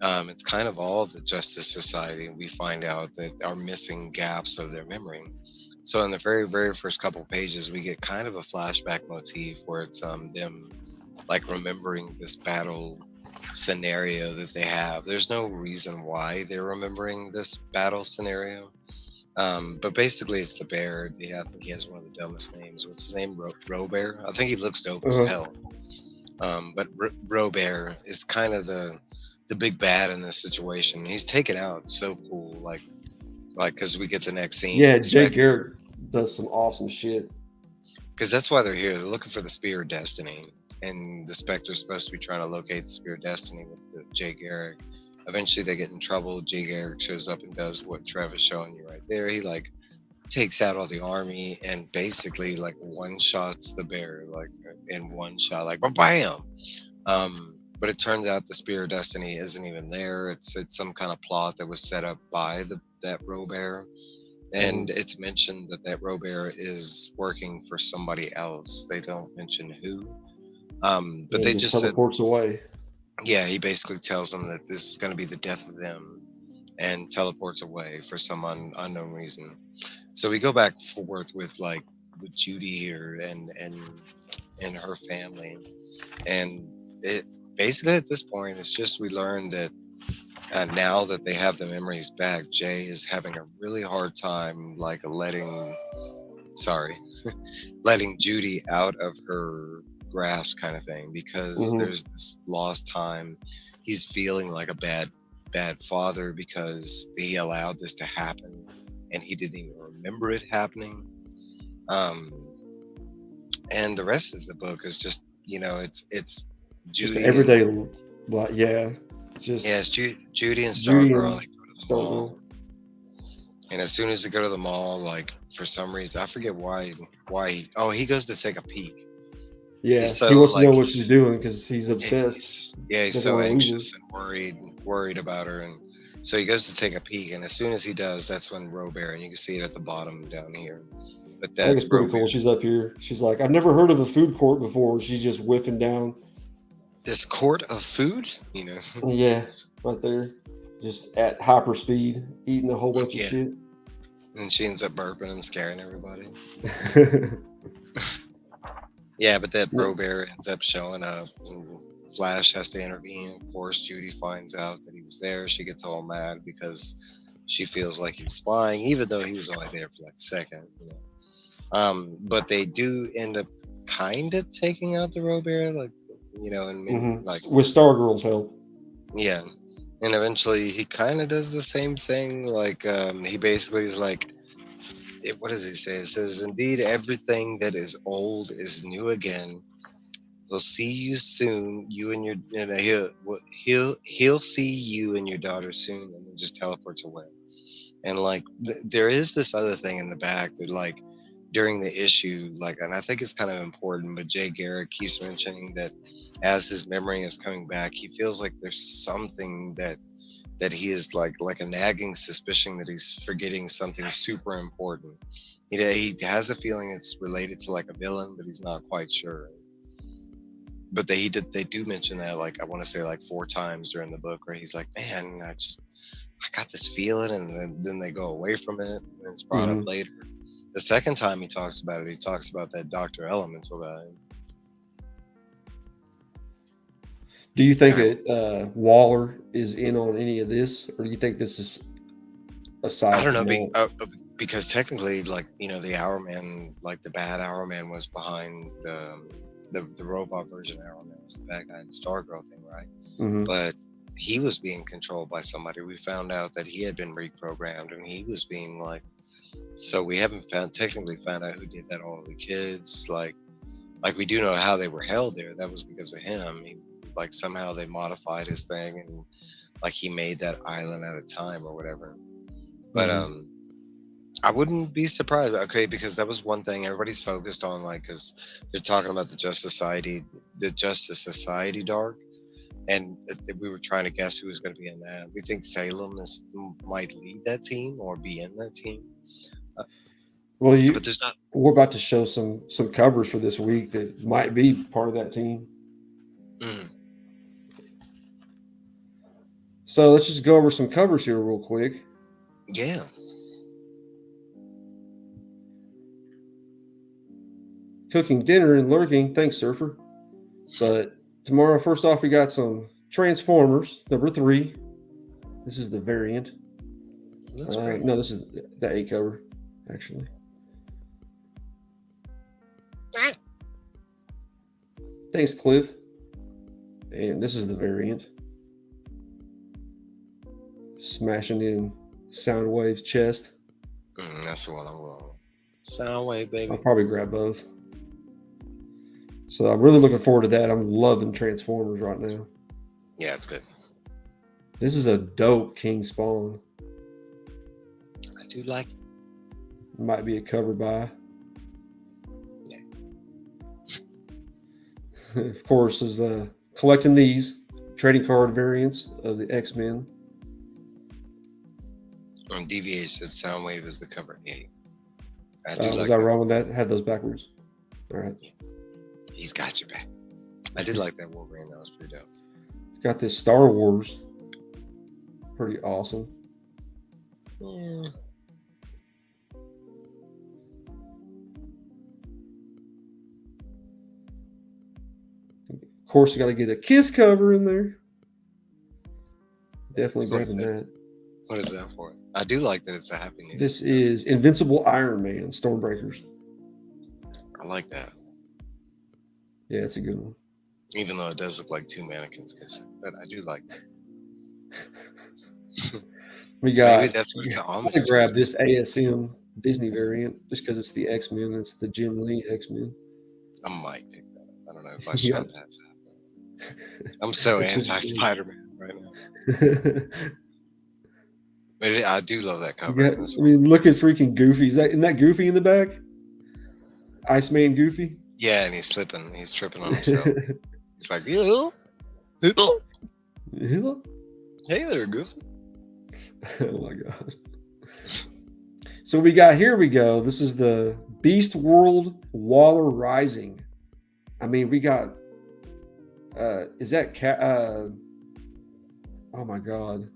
It's kind of all of the Justice Society. We find out that are missing gaps of their memory. So in the very, very first couple pages, we get kind of a flashback motif where it's them like remembering this battle scenario that they have. There's no reason why they're remembering this battle scenario. But basically it's the bear. Yeah, I think he has one of the dumbest names. What's his name? Robear? I think he looks dope as hell. But Robear is kind of the big bad in this situation. He's taken out so cool, like because we get the next scene. Yeah, Jay Garrick does some awesome shit. Because that's why they're here. They're looking for the Spear of Destiny, and the Spectre's supposed to be trying to locate the Spear of Destiny with Jay Garrick. Eventually, they get in trouble. Jay Garrick shows up and does what Trev is showing you right there. He like takes out all the army and basically like one shots the bear like in one shot, like bam. But it turns out the Spear of Destiny isn't even there. It's some kind of plot that was set up by that Robear, and it's mentioned that Robear is working for somebody else. They don't mention who, but they just teleports away. Yeah, he basically tells them that this is going to be the death of them, and teleports away for some unknown reason. So we go back and forth with Judy here and her family, and it basically at this point it's just we learned that now that they have the memories back, Jay is having a really hard time like letting Judy out of her grasp kind of thing, because there's this lost time. He's feeling like a bad father because he allowed this to happen and he didn't even remember it happening. And the rest of the book is just, it's Judy, just everyday, it's Judy and Stargirl go to the mall. And as soon as they go to the mall, like for some reason, I forget why he goes to take a peek. Yeah, he wants to know what she's doing because he's obsessed. He's so anxious and worried about her, and so he goes to take a peek. And as soon as he does, that's when Robear, and you can see it at the bottom down here. But I think it's pretty cool. She's up here. She's like, I've never heard of a food court before. She's just whiffing down this court of food, Yeah, right there, just at hyper speed, eating a whole bunch of shit. And she ends up burping and scaring everybody. Yeah, but that Robear ends up showing up. And Flash has to intervene. Of course, Judy finds out that he was there. She gets all mad because she feels like he's spying, even though he was only there for like a second. But they do end up kind of taking out the Robear, like, with Stargirl's help. Yeah, and eventually he kind of does the same thing. Like, he basically is like, what does he say? It says, "Indeed, everything that is old is new again. We'll see you soon. You and your he'll see you and your daughter soon," and then just teleports away. And like, there is this other thing in the back that like during the issue, like, and I think it's kind of important, but Jay Garrick keeps mentioning that as his memory is coming back, he feels like there's something that he is like a nagging suspicion that he's forgetting something super important. He has a feeling it's related to like a villain, but he's not quite sure. but they do mention that, like, I want to say like 4 times during the book, where he's like, man, I got this feeling, and then they go away from it, and it's brought up Mhm. later. The second time he talks about it, he talks about that Dr. Elemental guy. Do you think Alright. that Waller is in on any of this, or do you think this is I aside don't from know, that? because technically, like, the Hour Man, like the bad Hour Man, was behind the robot version of Hour Man was the bad guy in the Stargirl thing, right? Mhm. But he was being controlled by somebody. We found out that he had been reprogrammed, and he was being like. So we haven't technically found out who did that. All the kids, like we do know how they were held there. That was because of him. Like somehow they modified his thing, and like he made that island at a time or whatever. But Mhm. I wouldn't be surprised. Okay, because that was one thing everybody's focused on, like, because they're talking about the Justice Society dark, and we were trying to guess who was going to be in that. We think Salem might lead that team or be in that team, uh, Well, but there's not. we're about to show some covers for this week that might be part of that team. Mm, So let's just go over some covers here real quick. yeah. Cooking dinner and lurking. Thanks, Surfer. But tomorrow, first off, we got some Transformers number 3. This is the variant. Looks great. No, this is the A cover, actually. Thanks, Cliff. And this is the variant. Smashing in Soundwave's chest. That's the one I'm going. Soundwave, baby. I'll probably grab both. So I'm really looking forward to that. I'm loving Transformers right now. Yeah, it's good. This is a dope King Spawn. I do like it. Might be a cover by. Yeah. Of course, is collecting these trading card variants of the X-Men. On DVH, said Soundwave is the cover. Yeah, I do Was like I that. wrong with that? Had those backwards. All right. Yeah. He's got your back. I did like that Wolverine. That was pretty dope. Got this Star Wars. Pretty awesome. Yeah. Of course, you got to get a Kiss cover in there. Definitely What is grabbing that. What is that for? I do like that it's a Happy New Year. This is Invincible Iron Man Stormbreakers. I like that. Yeah, it's a good one. Even though it does look like 2 mannequins kissing, but I do like that. We got. Maybe that's what it's an I'm homage gonna to. grab this ASM Disney variant just because it's the X-Men. It's the Jim Lee X-Men. I might pick that up. I don't know if I Yeah. should pass that. I'm so It's just anti-Spider-Man right now. But I do love that cover. I mean, look at freaking Goofy. Isn't that Goofy in the back? Iceman Goofy. Yeah, and he's slipping. He's tripping on himself. He's like, hello, hello, Hello? hey there, Goofy. Oh my god. So here we go. This is the Beast World Waller Rising. I mean, we got is that oh my god.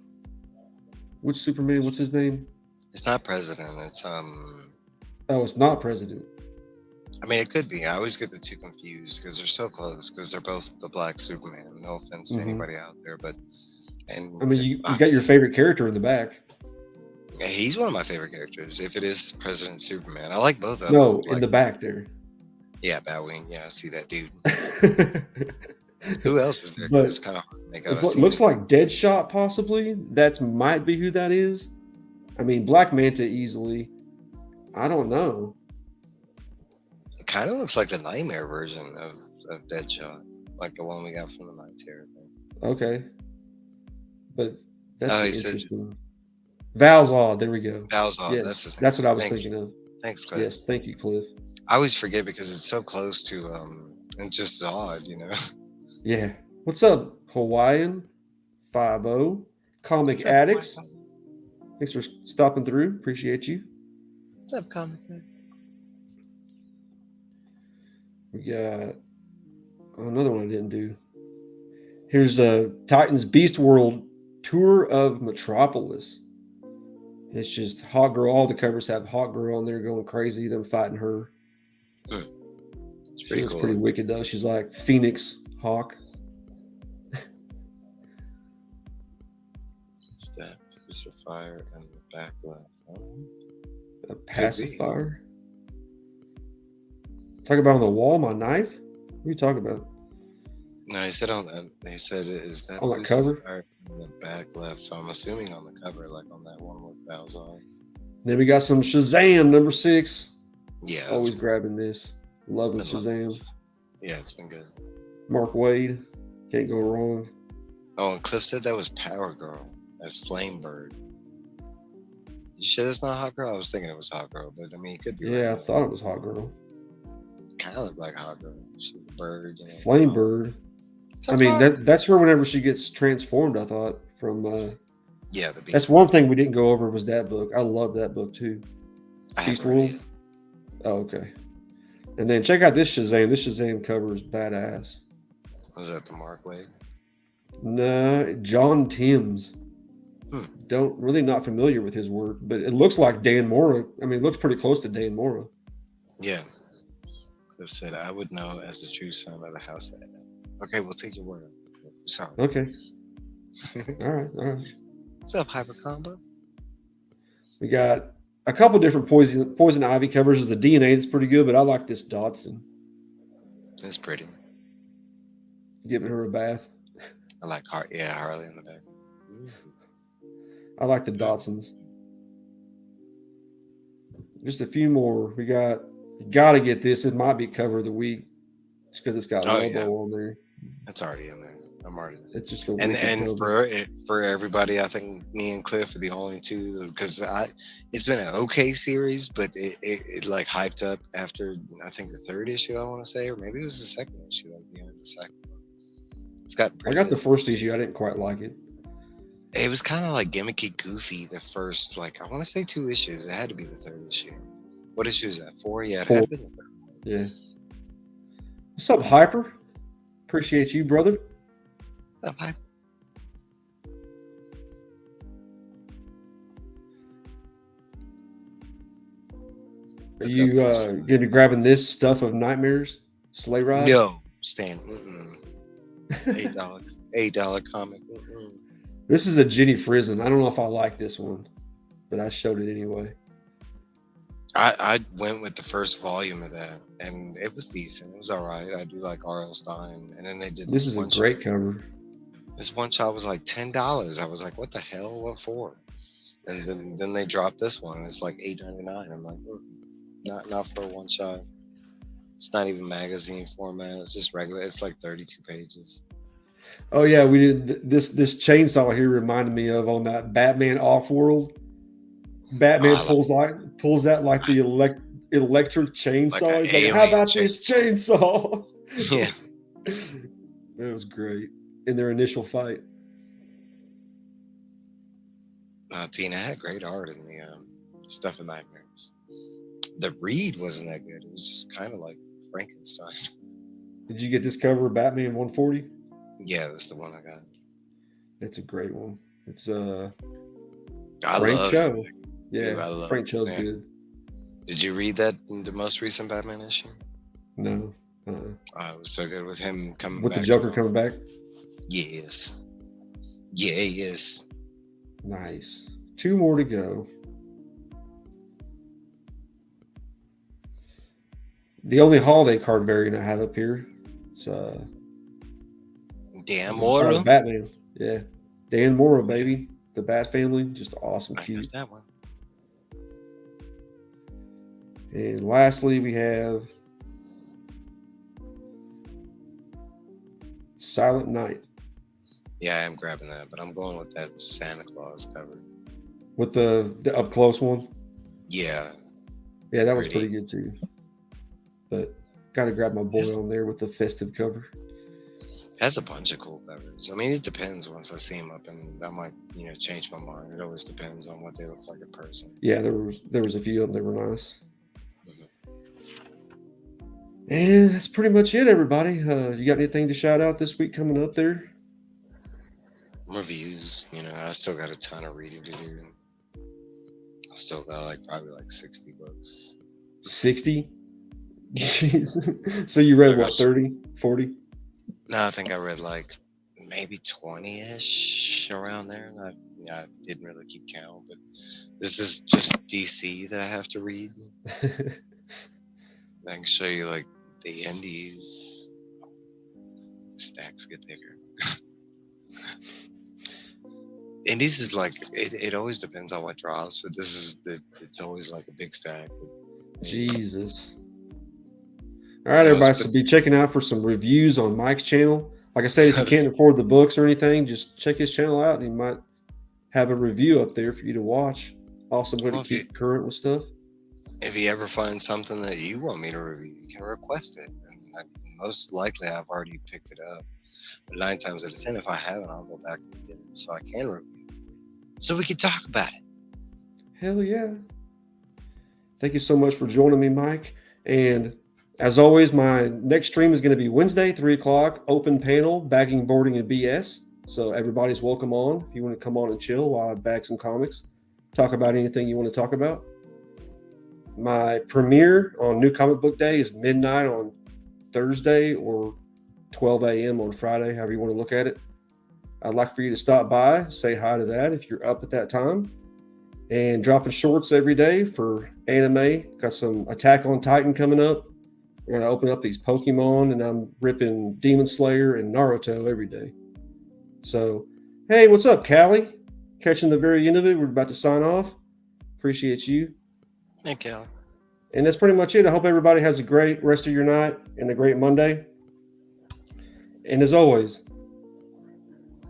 Which Superman? What's his name? It's not President. It's Oh, it's not President. I mean, it could be. I always get the two confused because they're so close. Because they're both the Black Superman. No offense to anybody out there, but I mean, you got your favorite character in the back. Yeah, he's one of my favorite characters. If it is President Superman, I like both of them. No, in the back there. Yeah, Batwing. Yeah, I see that dude. Who else is there? But it's kind of hard to make out. It looks like Deadshot, possibly. That might be who that is. I mean, Black Manta easily. I don't know. It kind of looks like the Nightmare version of Deadshot, like the one we got from the Night Terror thing. Okay, but that's he interesting. Valzod, there we go. Valzod, yes, that's his name. That's what I was thinking of. Thanks, Cliff. Yes, thank you, Cliff. I always forget because it's so close to and just Zod, you know. Yeah. What's up, Hawaiian 5-0 Comic What's up, Addicts? Hawaiian? Thanks for stopping through. Appreciate you. What's up, Comic Addicts? We got another one I didn't do. Here's Titans Beast World Tour of Metropolis. It's just Hawk Girl. All the covers have Hawk Girl on there going crazy, them fighting her. It's She pretty looks cool. pretty wicked though. She's like Phoenix Hawk. It's that pacifier and the back left. A pacifier. Talk about on the wall, my knife. What are you talking about? No, he said on that. He said, "Is that On that cover? pacifier in the back left?" So I'm assuming on the cover, like on that one with Balzar. Then we got some Shazam number 6. Yeah, Always grabbing this. Loving I love Shazam. this. Yeah, it's been good. Mark Wade. Can't go wrong. Oh, and Cliff said that was Power Girl. That's Flame Bird. You sure it's not Hot Girl? I was thinking it was Hot Girl, but I mean, it could be. Yeah, I right. thought it was Hot Girl. Kind of looked like Hot Girl. She's a bird. You know. Flame Bird. I mean, that's her whenever she gets transformed, I thought. From yeah, the Beast. That's one thing we didn't go over was that book. I love that book too. Beast World. Oh, okay. And then check out this Shazam. This Shazam cover is badass. Was that the Mark Wade? No, John Timms. Don't really not familiar with his work, but it looks like Dan Mora. I mean, it looks pretty close to Dan Mora. Yeah. Cliff said, "I would know as the true son of the house." Okay, we'll take your word. Sorry. Okay. All right. What's up, Hyper Combo? We got a couple different Poison Ivy covers. There's the DNA that's pretty good, but I like this Dotson. It's pretty. Giving her a bath. I like Harley in the back. I like the Dotsons. Just a few more. We got. You got to get this. It might be cover of the week, just because it's got Lobo on there. It's already in there. I'm already. It's just a and for everybody, I think me and Cliff are the only two, because it's been an okay series, but it like hyped up after I think the third issue, I want to say, or maybe it was the second issue, like the end of the second one. It's got. I got the first issue. I didn't quite like it. It was kind of like gimmicky, goofy. The first, like, I want to say 2 issues. It had to be the third issue. What issue is that? 4? Yeah, it 4. had been the third one. Yeah. What's up, Hyper? Appreciate you, brother. What's up, Hyper? Are you going to be grabbing this stuff of Nightmares? Sleigh Ride? No, Stan. $8 comic. This is a Jenny Frizen. I don't know if I like this one, but I showed it anyway. I went with the first volume of that, and it was decent. It was all right. I do like R.L. Stein, and then they did. This is a great cover. This one shot was like $10. I was like, "What the hell? What for?" And then they dropped this one. And it's like $8.99. I'm like, not for a one shot. It's not even magazine format. It's just regular. It's like 32 pages. Oh yeah, we did this chainsaw here reminded me of on that Batman Off-World. Batman pulls out like the electric chainsaw. Like He's like, "How about this chainsaw?" Yeah, that was great in their initial fight. Tina had great art in the Stuff of Nightmares. The read wasn't that good. It was just kind of like Frankenstein. Did you get this cover of Batman 140? Yeah, that's the one I got. It's a great one. It's I Frank love Cho. it. Yeah, Dude, I love Frank Cho's it, good. Did you read that in the most recent Batman issue? No. It was so good with him coming with back. The Joker coming back? Yes. Yes. Nice. 2 more to go. The only holiday card variant I have up here. It's Dan Mora. Batman. Yeah. Dan Mora, baby. The Bat Family. Just awesome, cute. That one. And lastly, we have Silent Night. Yeah, I am grabbing that, but I'm going with that Santa Claus cover. With the up close one? Yeah. Yeah, that was pretty good too. But got to grab my boy on there with the festive cover. Has a bunch of cool covers. I mean, it depends once I see them up, and I might, change my mind. It always depends on what they look like in person. Yeah, there was a few of them that were nice. And that's pretty much it, everybody. You got anything to shout out this week coming up there? Reviews, I still got a ton of reading to do. I still got probably 60 books. 60? Jeez. So you read what, 30, 40? No, I think I read maybe 20-ish around there. And I didn't really keep count, but this is just DC that I have to read. I can show you the indies. The stacks get bigger. Indies is it always depends on what drops, but it's always a big stack. Jesus. All right, everybody. So be checking out for some reviews on Mike's channel. Like I said, if you can't afford the books or anything, just check his channel out and he might have a review up there for you to watch. Awesome way to keep current with stuff. If you ever find something that you want me to review, you can request it. And most likely I've already picked it up. But 9 times out of 10, if I haven't, I'll go back and get it so I can review it. So we can talk about it. Hell yeah. Thank you so much for joining me, Mike. And as always, my next stream is going to be Wednesday, 3 o'clock, open panel, bagging, boarding, and BS. So everybody's welcome on. If you want to come on and chill while I bag some comics, talk about anything you want to talk about. My premiere on New Comic Book Day is midnight on Thursday or 12 a.m. on Friday, however you want to look at it. I'd like for you to stop by, say hi to that if you're up at that time. And dropping shorts every day for anime. Got some Attack on Titan coming up. We're going to open up these Pokemon, and I'm ripping Demon Slayer and Naruto every day. So, hey, what's up, Callie? Catching the very end of it. We're about to sign off. Appreciate you. Thank you. And that's pretty much it. I hope everybody has a great rest of your night and a great Monday. And as always,